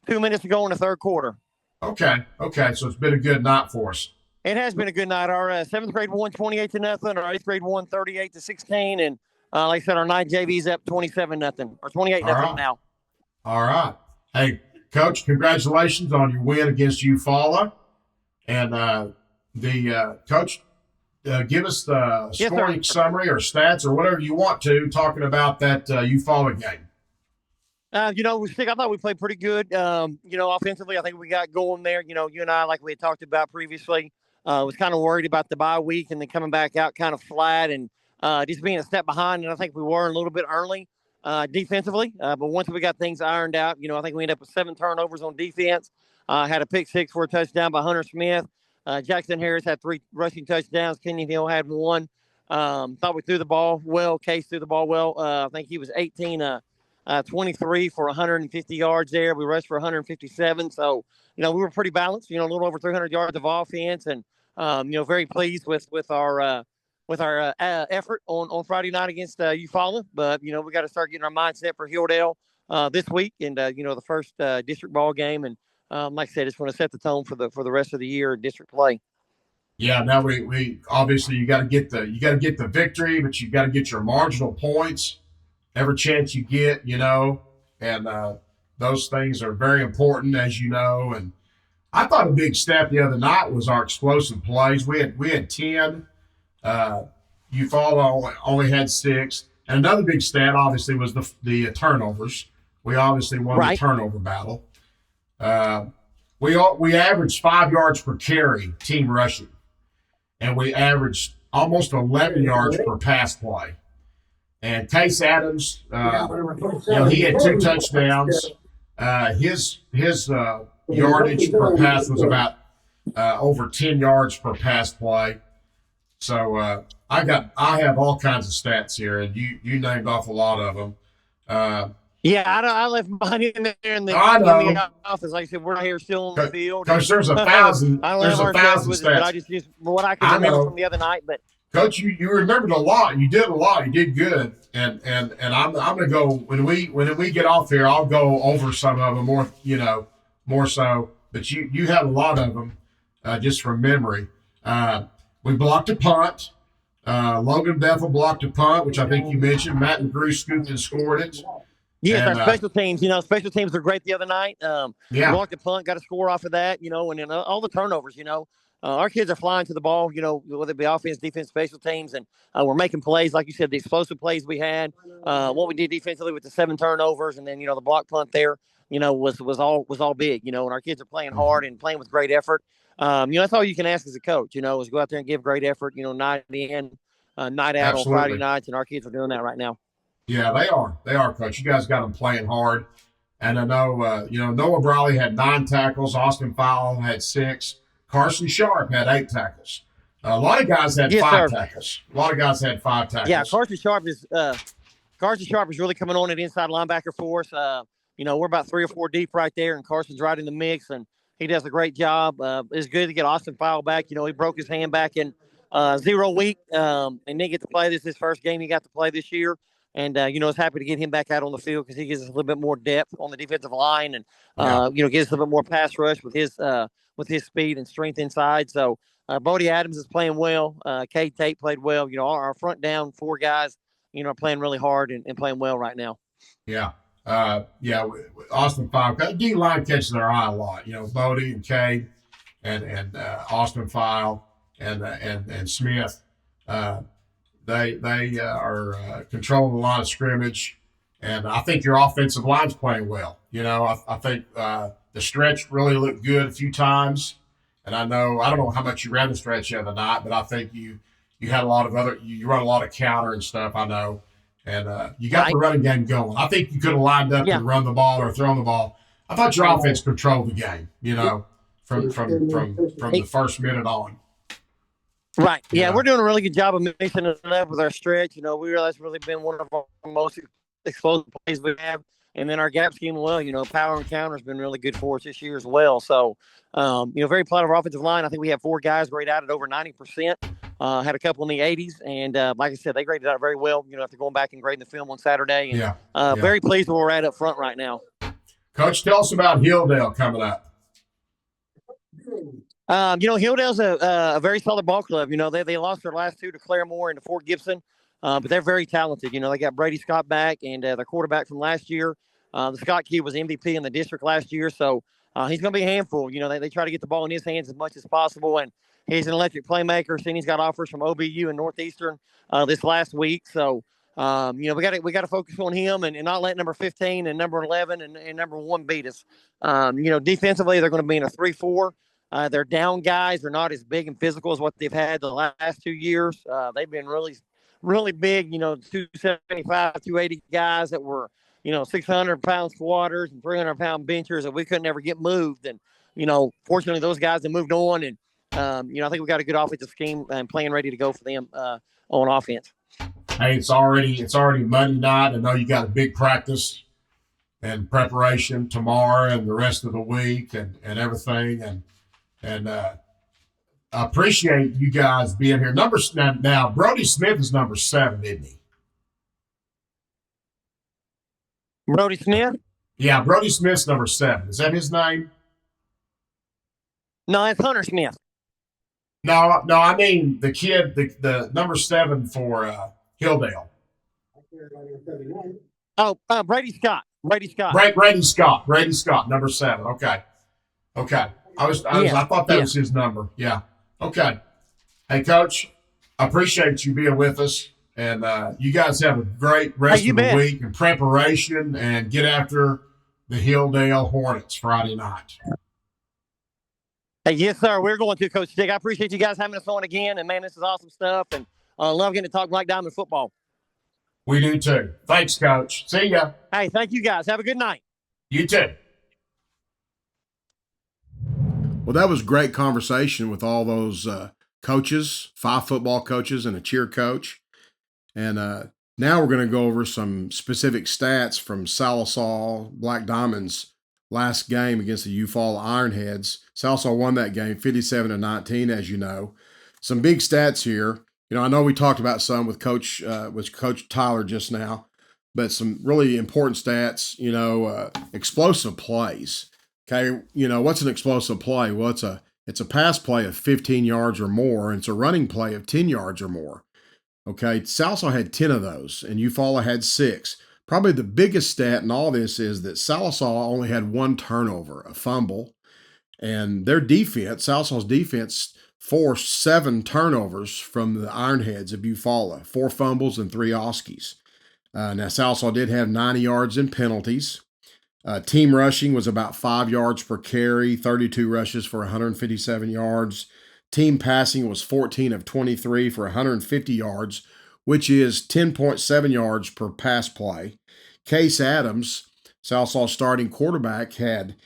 [SPEAKER 7] 2 minutes to go in the third quarter.
[SPEAKER 1] Okay. So it's been a good night for us.
[SPEAKER 7] It has been a good night. Our seventh grade won 28-0. Our eighth grade won 38-16. And like I said, our ninth JV's up 27-0 or 28-0 now.
[SPEAKER 1] All right. Hey, Coach, congratulations on your win against Eufaula. And Coach, give us the scoring summary or stats or whatever you want to, talking about that Eufaula game.
[SPEAKER 7] Stick, I thought we played pretty good. Offensively, I think we got going there. You and I, like we had talked about previously, was kind of worried about the bye week and then coming back out kind of flat and just being a step behind. And I think we were a little bit early defensively. But once we got things ironed out, I think we ended up with 7 turnovers on defense. Had a pick 6 for a touchdown by Hunter Smith. Jackson Harris had 3 rushing touchdowns. Kenyon Hill had 1. Thought we threw the ball well. Case threw the ball well. I think he was 23 for 150 yards there. We rushed for 157. So, we were pretty balanced, a little over 300 yards of offense and, very pleased with our effort on Friday night against Eufaula. But, we got to start getting our mindset for Hilldale this week and, the first district ball game. And like I said, it's going to set the tone for the rest of the year in district play.
[SPEAKER 1] Yeah, now we obviously you got to get the victory, but you got to get your marginal points every chance you get, and those things are very important, as you know. And I thought a big step the other night was our explosive plays. We had 10. Eufaula only had 6. And another big stat, obviously, was the turnovers. We obviously won the turnover battle. We averaged 5 yards per carry, team rushing, and we averaged almost 11 yards per pass play. And Case Adams, he had 2 touchdowns. His yardage per pass was about over 10 yards per pass play. So I have all kinds of stats here, and you named off a lot of them.
[SPEAKER 7] I left mine in there in the office. Like I said, we're here still on the field.
[SPEAKER 1] Coach, there's 1,000. There's 1,000 stats.
[SPEAKER 7] But I just what I can remember from the other night. But
[SPEAKER 1] Coach, you remembered a lot. You did a lot. You did good. And I'm gonna go when we get off here. I'll go over some of them more so. But you had a lot of them just from memory. We blocked a punt. Logan Bethel blocked a punt, which I think you mentioned. Matt McGrew scooped and scored it.
[SPEAKER 7] Yes,
[SPEAKER 1] And
[SPEAKER 7] our special teams. Special teams were great the other night.
[SPEAKER 1] yeah,
[SPEAKER 7] Blocked a punt, got a score off of that. And then all the turnovers. Our kids are flying to the ball. Whether it be offense, defense, special teams, and we're making plays like you said. The explosive plays we had, what we did defensively with the 7 turnovers, and then the block punt there. Was all big. And our kids are playing hard and playing with great effort. That's all you can ask as a coach. Is go out there and give great effort. Night in, night out on Friday nights, and our kids are doing that right now.
[SPEAKER 1] Yeah, they are. They are, Coach. You guys got them playing hard. And I know, Noah Brawley had 9 tackles. Austin Fowle had 6. Carson Sharp had 8 tackles. A lot of guys had 5 tackles. A lot of guys had 5 tackles.
[SPEAKER 7] Yeah, Carson Sharp is really coming on at inside linebacker for us. We're about 3 or 4 deep right there, and Carson's right in the mix, and he does a great job. It's good to get Austin Fowle back. He broke his hand back in 0 week and didn't get to play his first game he got to play this year. And, it's happy to get him back out on the field because he gives us a little bit more depth on the defensive line and, gives us a little bit more pass rush with his speed and strength inside. So, Bodie Adams is playing well. Cade Tate played well. Our front down 4 guys, are playing really hard and playing well right now.
[SPEAKER 1] Yeah. Austin Fowle. D-line catches our eye a lot. Bodie and Cade and Austin Fowle and Smith. They are controlling the line of scrimmage, and I think your offensive line's playing well. I think the stretch really looked good a few times, and I don't know how much you ran the stretch the other night, but I think you had a lot of you run a lot of counter and stuff. I know, and you got the running game going. I think you could have lined up and run the ball or thrown the ball. I thought your offense controlled the game. From the first minute on.
[SPEAKER 7] Right. Yeah, we're doing a really good job of mixing it up with our stretch. We realize it's really been one of our most explosive plays we have. And then our gap scheme, power and counter has been really good for us this year as well. So, very proud of our offensive line. I think we have 4 guys grade out at over 90%. Had a couple in the 80s. And like I said, they graded out very well, after going back and grading the film on Saturday. And very pleased where we're at up front right now.
[SPEAKER 1] Coach, tell us about Hilldale coming up.
[SPEAKER 7] Hilldale's a very solid ball club. They lost their last 2 to Claremore and to Fort Gibson, but they're very talented. They got Brady Scott back and their quarterback from last year. The Scott kid was MVP in the district last year, so he's going to be a handful. They try to get the ball in his hands as much as possible, and he's an electric playmaker. He's got offers from OBU and Northeastern this last week. So, we got to focus on him and not let number 15 and number 11 and number 1 beat us. Defensively, they're going to be in a 3-4. Their down guys are not as big and physical as what they've had the last 2 years. They've been really, really big, 275, 280 guys that were, 600-pound squatters and 300-pound benchers that we couldn't ever get moved. And, fortunately, those guys have moved on. And, I think we got a good offensive scheme and playing ready to go for them on offense.
[SPEAKER 1] Hey, it's already Monday night. I know you got a big practice and preparation tomorrow and the rest of the week and everything. And I appreciate you guys being here. Now, Brody Smith is number 7, isn't he?
[SPEAKER 7] Brody Smith?
[SPEAKER 1] Yeah, Brody Smith's number 7. Is that his name?
[SPEAKER 7] No, it's Hunter Smith.
[SPEAKER 1] No, I mean the kid, the number 7 for Hilldale.
[SPEAKER 7] Oh, Brady Scott. Brady
[SPEAKER 1] Scott, number 7. Okay. I thought that was his number. Yeah. Okay. Hey, Coach, I appreciate you being with us, and you guys have a great rest of the week in preparation, and get after the Hilldale Hornets Friday night.
[SPEAKER 7] Hey, yes, sir. We're going to, Coach Dick. I appreciate you guys having us on again, and man, this is awesome stuff, and I love getting to talk Black Diamond football.
[SPEAKER 1] We do too. Thanks, Coach. See ya.
[SPEAKER 7] Hey, thank you guys. Have a good night.
[SPEAKER 1] You too.
[SPEAKER 8] Well, that was great conversation with all those coaches, 5 football coaches and a cheer coach. And now we're going to go over some specific stats from Sallisaw Black Diamonds' last game against the Eufaula Ironheads. Sallisaw won that game 57-19, as you know. Some big stats here. I know we talked about some with Coach Tyler just now, but some really important stats, explosive plays. Okay, what's an explosive play? Well, it's a pass play of 15 yards or more, and it's a running play of 10 yards or more. Okay, Sallisaw had 10 of those, and Eufaula had 6.
[SPEAKER 1] probably the biggest stat in all this is that Sallisaw only had one turnover, a fumble, and their defense, Sallisaw's defense, forced 7 turnovers from the Ironheads of Eufaula, 4 fumbles and 3 Oskies. Now, Sallisaw did have 90 yards in penalties. Team rushing was about 5 yards per carry, 32 rushes for 157 yards. Team passing was 14 of 23 for 150 yards, which is 10.7 yards per pass play. Case Adams, Sallisaw's starting quarterback,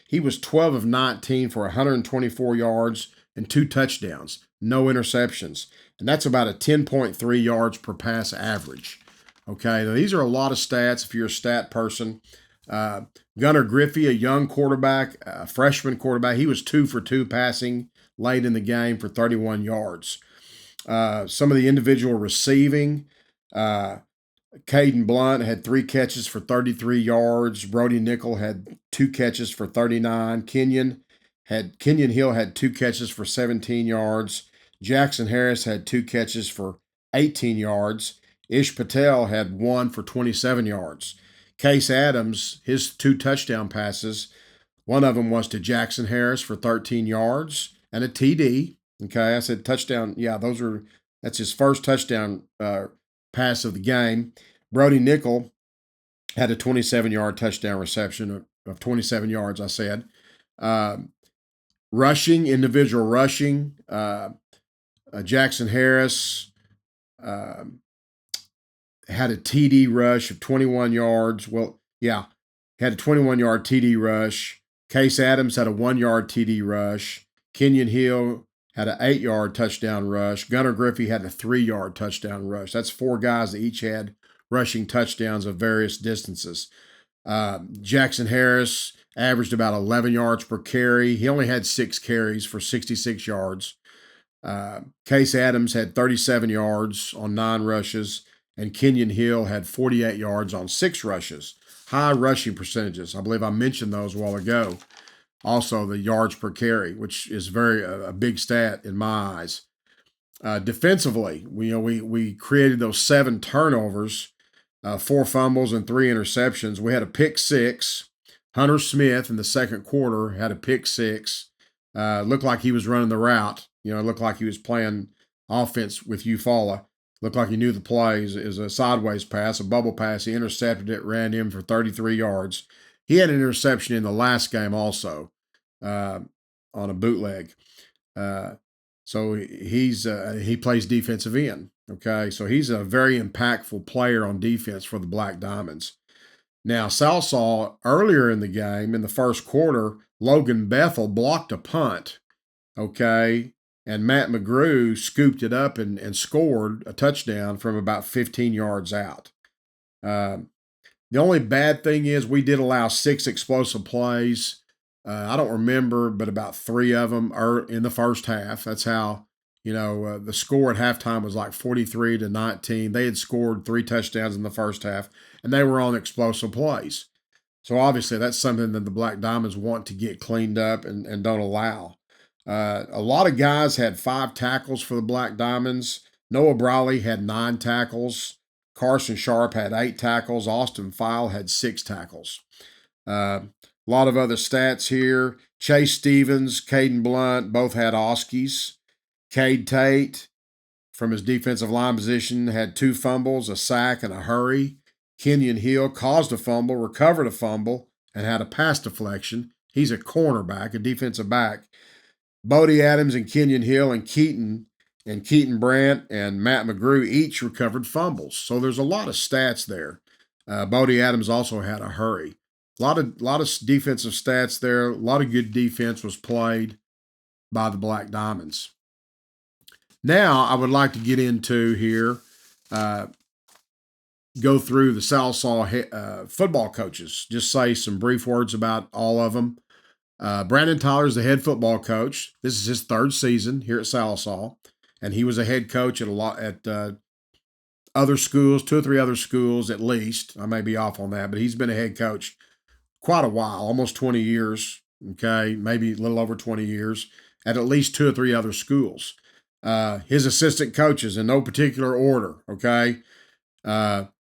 [SPEAKER 1] he was 12 of 19 for 124 yards and 2 touchdowns, no interceptions. And that's about a 10.3 yards per pass average. Okay, now these are a lot of stats if you're a stat person. Gunnar Griffey, a young quarterback, a freshman quarterback, he was 2 for 2 passing late in the game for 31 yards. Some of the individual receiving, Caden Blunt had 3 catches for 33 yards. Brody Nickel had 2 catches for 39. Kenyon Hill had 2 catches for 17 yards. Jackson Harris had 2 catches for 18 yards. Ish Patel had 1 for 27 yards. Case Adams, his 2 touchdown passes, one of them was to Jackson Harris for 13 yards and a TD. Okay, I said touchdown. Yeah, that's his first touchdown pass of the game. Brody Nickel had a 27-yard touchdown reception of 27 yards, I said. Individual rushing, Jackson Harris had a TD rush of 21 yards. Had a 21-yard TD rush. Case Adams had a 1-yard TD rush. Kenyon Hill had an 8-yard touchdown rush. Gunnar Griffey had a 3-yard touchdown rush. That's 4 guys that each had rushing touchdowns of various distances. Jackson Harris averaged about 11 yards per carry. He only had 6 carries for 66 yards. Case Adams had 37 yards on 9 rushes, and Kenyon Hill had 48 yards on 6 rushes. High rushing percentages. I believe I mentioned those a while ago. Also, the yards per carry, which is a big stat in my eyes. Defensively, we created those 7 turnovers, 4 fumbles and 3 interceptions. We had a pick 6. Hunter Smith in the second quarter had a pick 6. Looked like he was running the route. Looked like he was playing offense with Eufaula. Looked like he knew the play. It was a sideways pass, a bubble pass. He intercepted it, ran in for 33 yards. He had an interception in the last game also on a bootleg. So he plays defensive end. Okay, so he's a very impactful player on defense for the Black Diamonds. Now, Sallisaw, earlier in the game, in the first quarter, Logan Bethel blocked a punt. Okay, and Matt McGrew scooped it up and scored a touchdown from about 15 yards out. The only bad thing is we did allow 6 explosive plays. I don't remember, but about 3 of them are in the first half. That's how, the score at halftime was like 43-19. They had scored 3 touchdowns in the first half, and they were on explosive plays. So obviously that's something that the Black Diamonds want to get cleaned up and don't allow. A lot of guys had 5 tackles for the Black Diamonds. Noah Briley had 9 tackles. Carson Sharp had 8 tackles. Austin File had 6 tackles. A lot of other stats here. Chase Stevens, Caden Blunt both had Oskies. Cade Tate, from his defensive line position, had 2 fumbles, a sack, and a hurry. Kenyon Hill caused a fumble, recovered a fumble, and had a pass deflection. He's a cornerback, a defensive back. Bodie Adams and Kenyon Hill and Keaton Brandt and Matt McGrew each recovered fumbles. So there's a lot of stats there. Bodie Adams also had a hurry. A lot of defensive stats there. A lot of good defense was played by the Black Diamonds. Now I would like to get into here, go through the Sallisaw football coaches. Just say some brief words about all of them. Brandon Tyler is the head football coach. This is his 3rd season here at Sallisaw, and he was a head coach at other schools, 2 or 3 other schools at least. I may be off on that, but he's been a head coach quite a while, almost 20 years. Okay, maybe a little over 20 years at least 2 or 3 other schools. His assistant coaches in no particular order. Okay,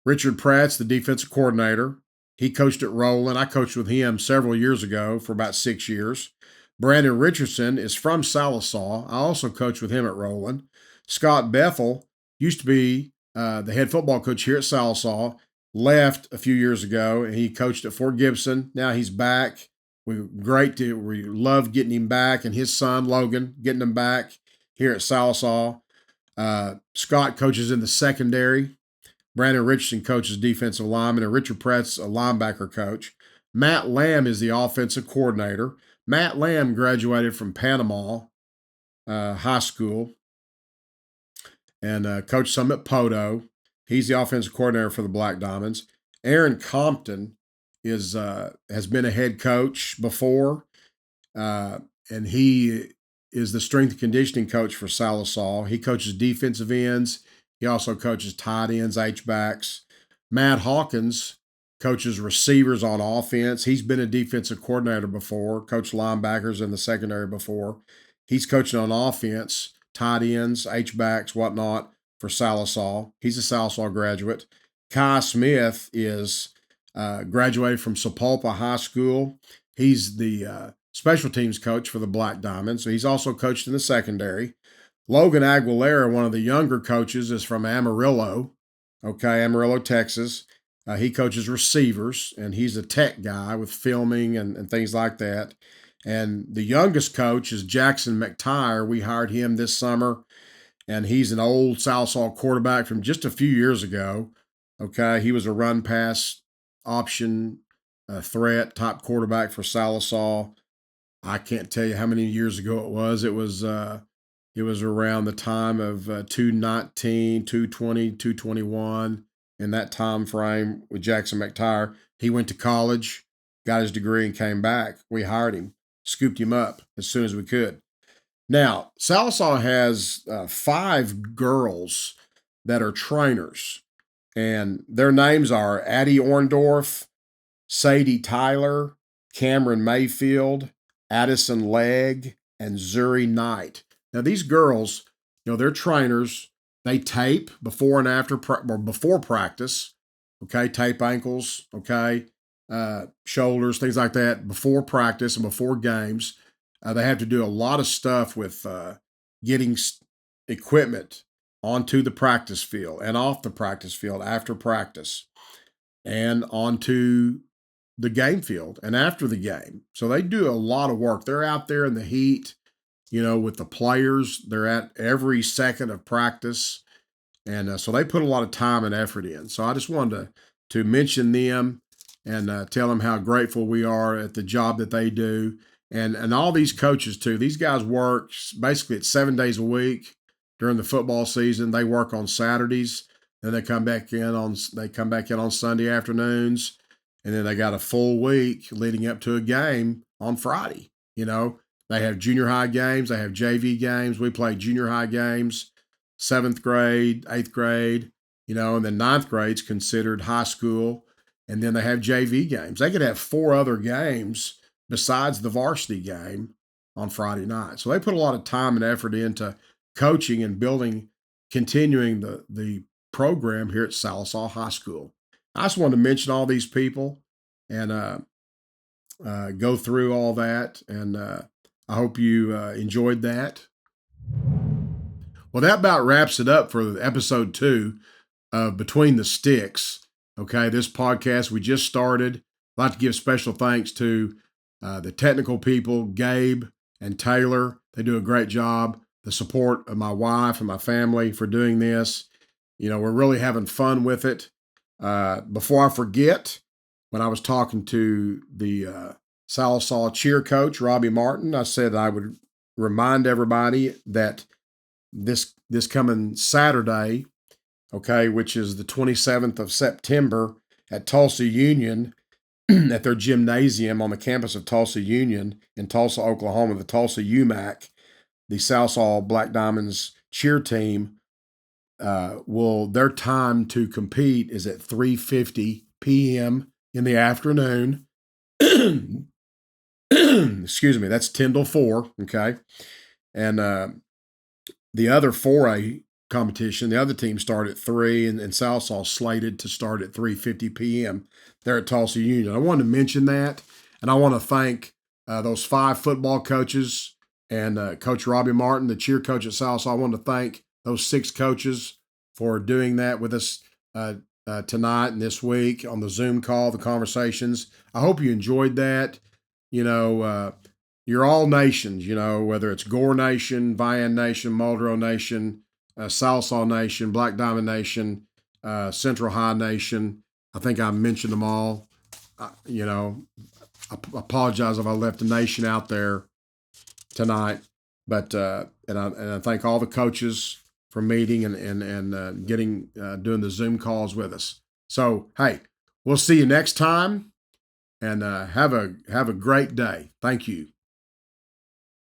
[SPEAKER 1] Richard Pratt's the defensive coordinator. He coached at Roland. I coached with him several years ago for about 6 years. Brandon Richardson is from Sallisaw. I also coached with him at Roland. Scott Bethel used to be the head football coach here at Sallisaw, left a few years ago, and he coached at Fort Gibson. Now he's back. We love getting him back, and his son, Logan, getting him back here at Sallisaw. Scott coaches in the secondary. Brandon Richardson coaches defensive lineman, and Richard Pratt's a linebacker coach. Matt Lamb is the offensive coordinator. Matt Lamb graduated from Panama High School and coached some at Poto. He's the offensive coordinator for the Black Diamonds. Aaron Compton has been a head coach before, and he is the strength and conditioning coach for Sallisaw. He coaches defensive ends. He also coaches tight ends, H-backs. Matt Hawkins coaches receivers on offense. He's been a defensive coordinator before, coached linebackers in the secondary before. He's coaching on offense, tight ends, H-backs, whatnot, for Sallisaw. He's a Sallisaw graduate. Kai Smith is graduated from Sapulpa High School. He's the special teams coach for the Black Diamonds. So he's also coached in the secondary. Logan Aguilera, one of the younger coaches, is from Amarillo, Amarillo, Texas. He coaches receivers, and he's a tech guy with filming and things like that. And the youngest coach is Jackson McTire. We hired him this summer, and he's an old Sallisaw quarterback from just a few years ago. He was a run-pass option threat type quarterback for Sallisaw. I can't tell you how many years ago it was. It was around the time of 219, 220, 221, in that time frame with Jackson McTire. He went to college, got his degree, and came back. We hired him, scooped him up as soon as we could. Now, Sallisaw has 5 girls that are trainers, and their names are Addie Orndorff, Sadie Tyler, Cameron Mayfield, Addison Legg, and Zuri Knight. Now, these girls, they're trainers. They tape before and after, or before practice, tape ankles, shoulders, things like that, before practice and before games. They have to do a lot of stuff with getting equipment onto the practice field and off the practice field after practice and onto the game field and after the game. So they do a lot of work. They're out there in the heat, with the players. They're at every second of practice. And so they put a lot of time and effort in. So I just wanted to mention them and tell them how grateful we are at the job that they do. And all these coaches too. These guys work basically 7 days a week during the football season. They work on Saturdays. Then they come back in on Sunday afternoons. And then they got a full week leading up to a game on Friday. They have junior high games. They have JV games. We play junior high games, 7th grade, 8th grade, and then 9th grade's considered high school. And then they have JV games. They could have 4 other games besides the varsity game on Friday night. So they put a lot of time and effort into coaching and continuing the program here at Sallisaw High School. I just wanted to mention all these people and go through all that. And I hope you enjoyed that. Well, that about wraps it up for episode 2 of Between the Sticks. This podcast we just started. I'd like to give special thanks to the technical people, Gabe and Taylor. They do a great job. The support of my wife and my family for doing this. We're really having fun with it. Before I forget, when I was talking to the Sallisaw cheer coach, Robbie Martin, I said I would remind everybody that this coming Saturday, which is the 27th of September at Tulsa Union, at their gymnasium on the campus of Tulsa Union in Tulsa, Oklahoma, the Tulsa UMAC, the Sallisaw Black Diamonds cheer team, their time to compete is at 3:50 p.m. in the afternoon. Excuse me, that's 10 till 4, And the other 4A
[SPEAKER 8] competition. The other team started at 3, and Sallisaw slated to start at 3:50 p.m. there at Tulsa Union. I wanted to mention that, and I want to thank those 5 football coaches and Coach-Robbie Martin, the cheer coach at Sallisaw. I want to thank those 6 coaches for doing that with us tonight and this week on the Zoom call, the conversations. I hope you enjoyed that. You know, you're all nations, you know, whether it's Gore Nation, Vian Nation, Muldrow Nation, Sallisaw Nation, Black Diamond Nation, Central High Nation. I think I mentioned them all. You know, I apologize if I left a nation out there tonight, but and I thank all the coaches for meeting and getting doing the Zoom calls with us. So hey, we'll see you next time, and have a great day. Thank you.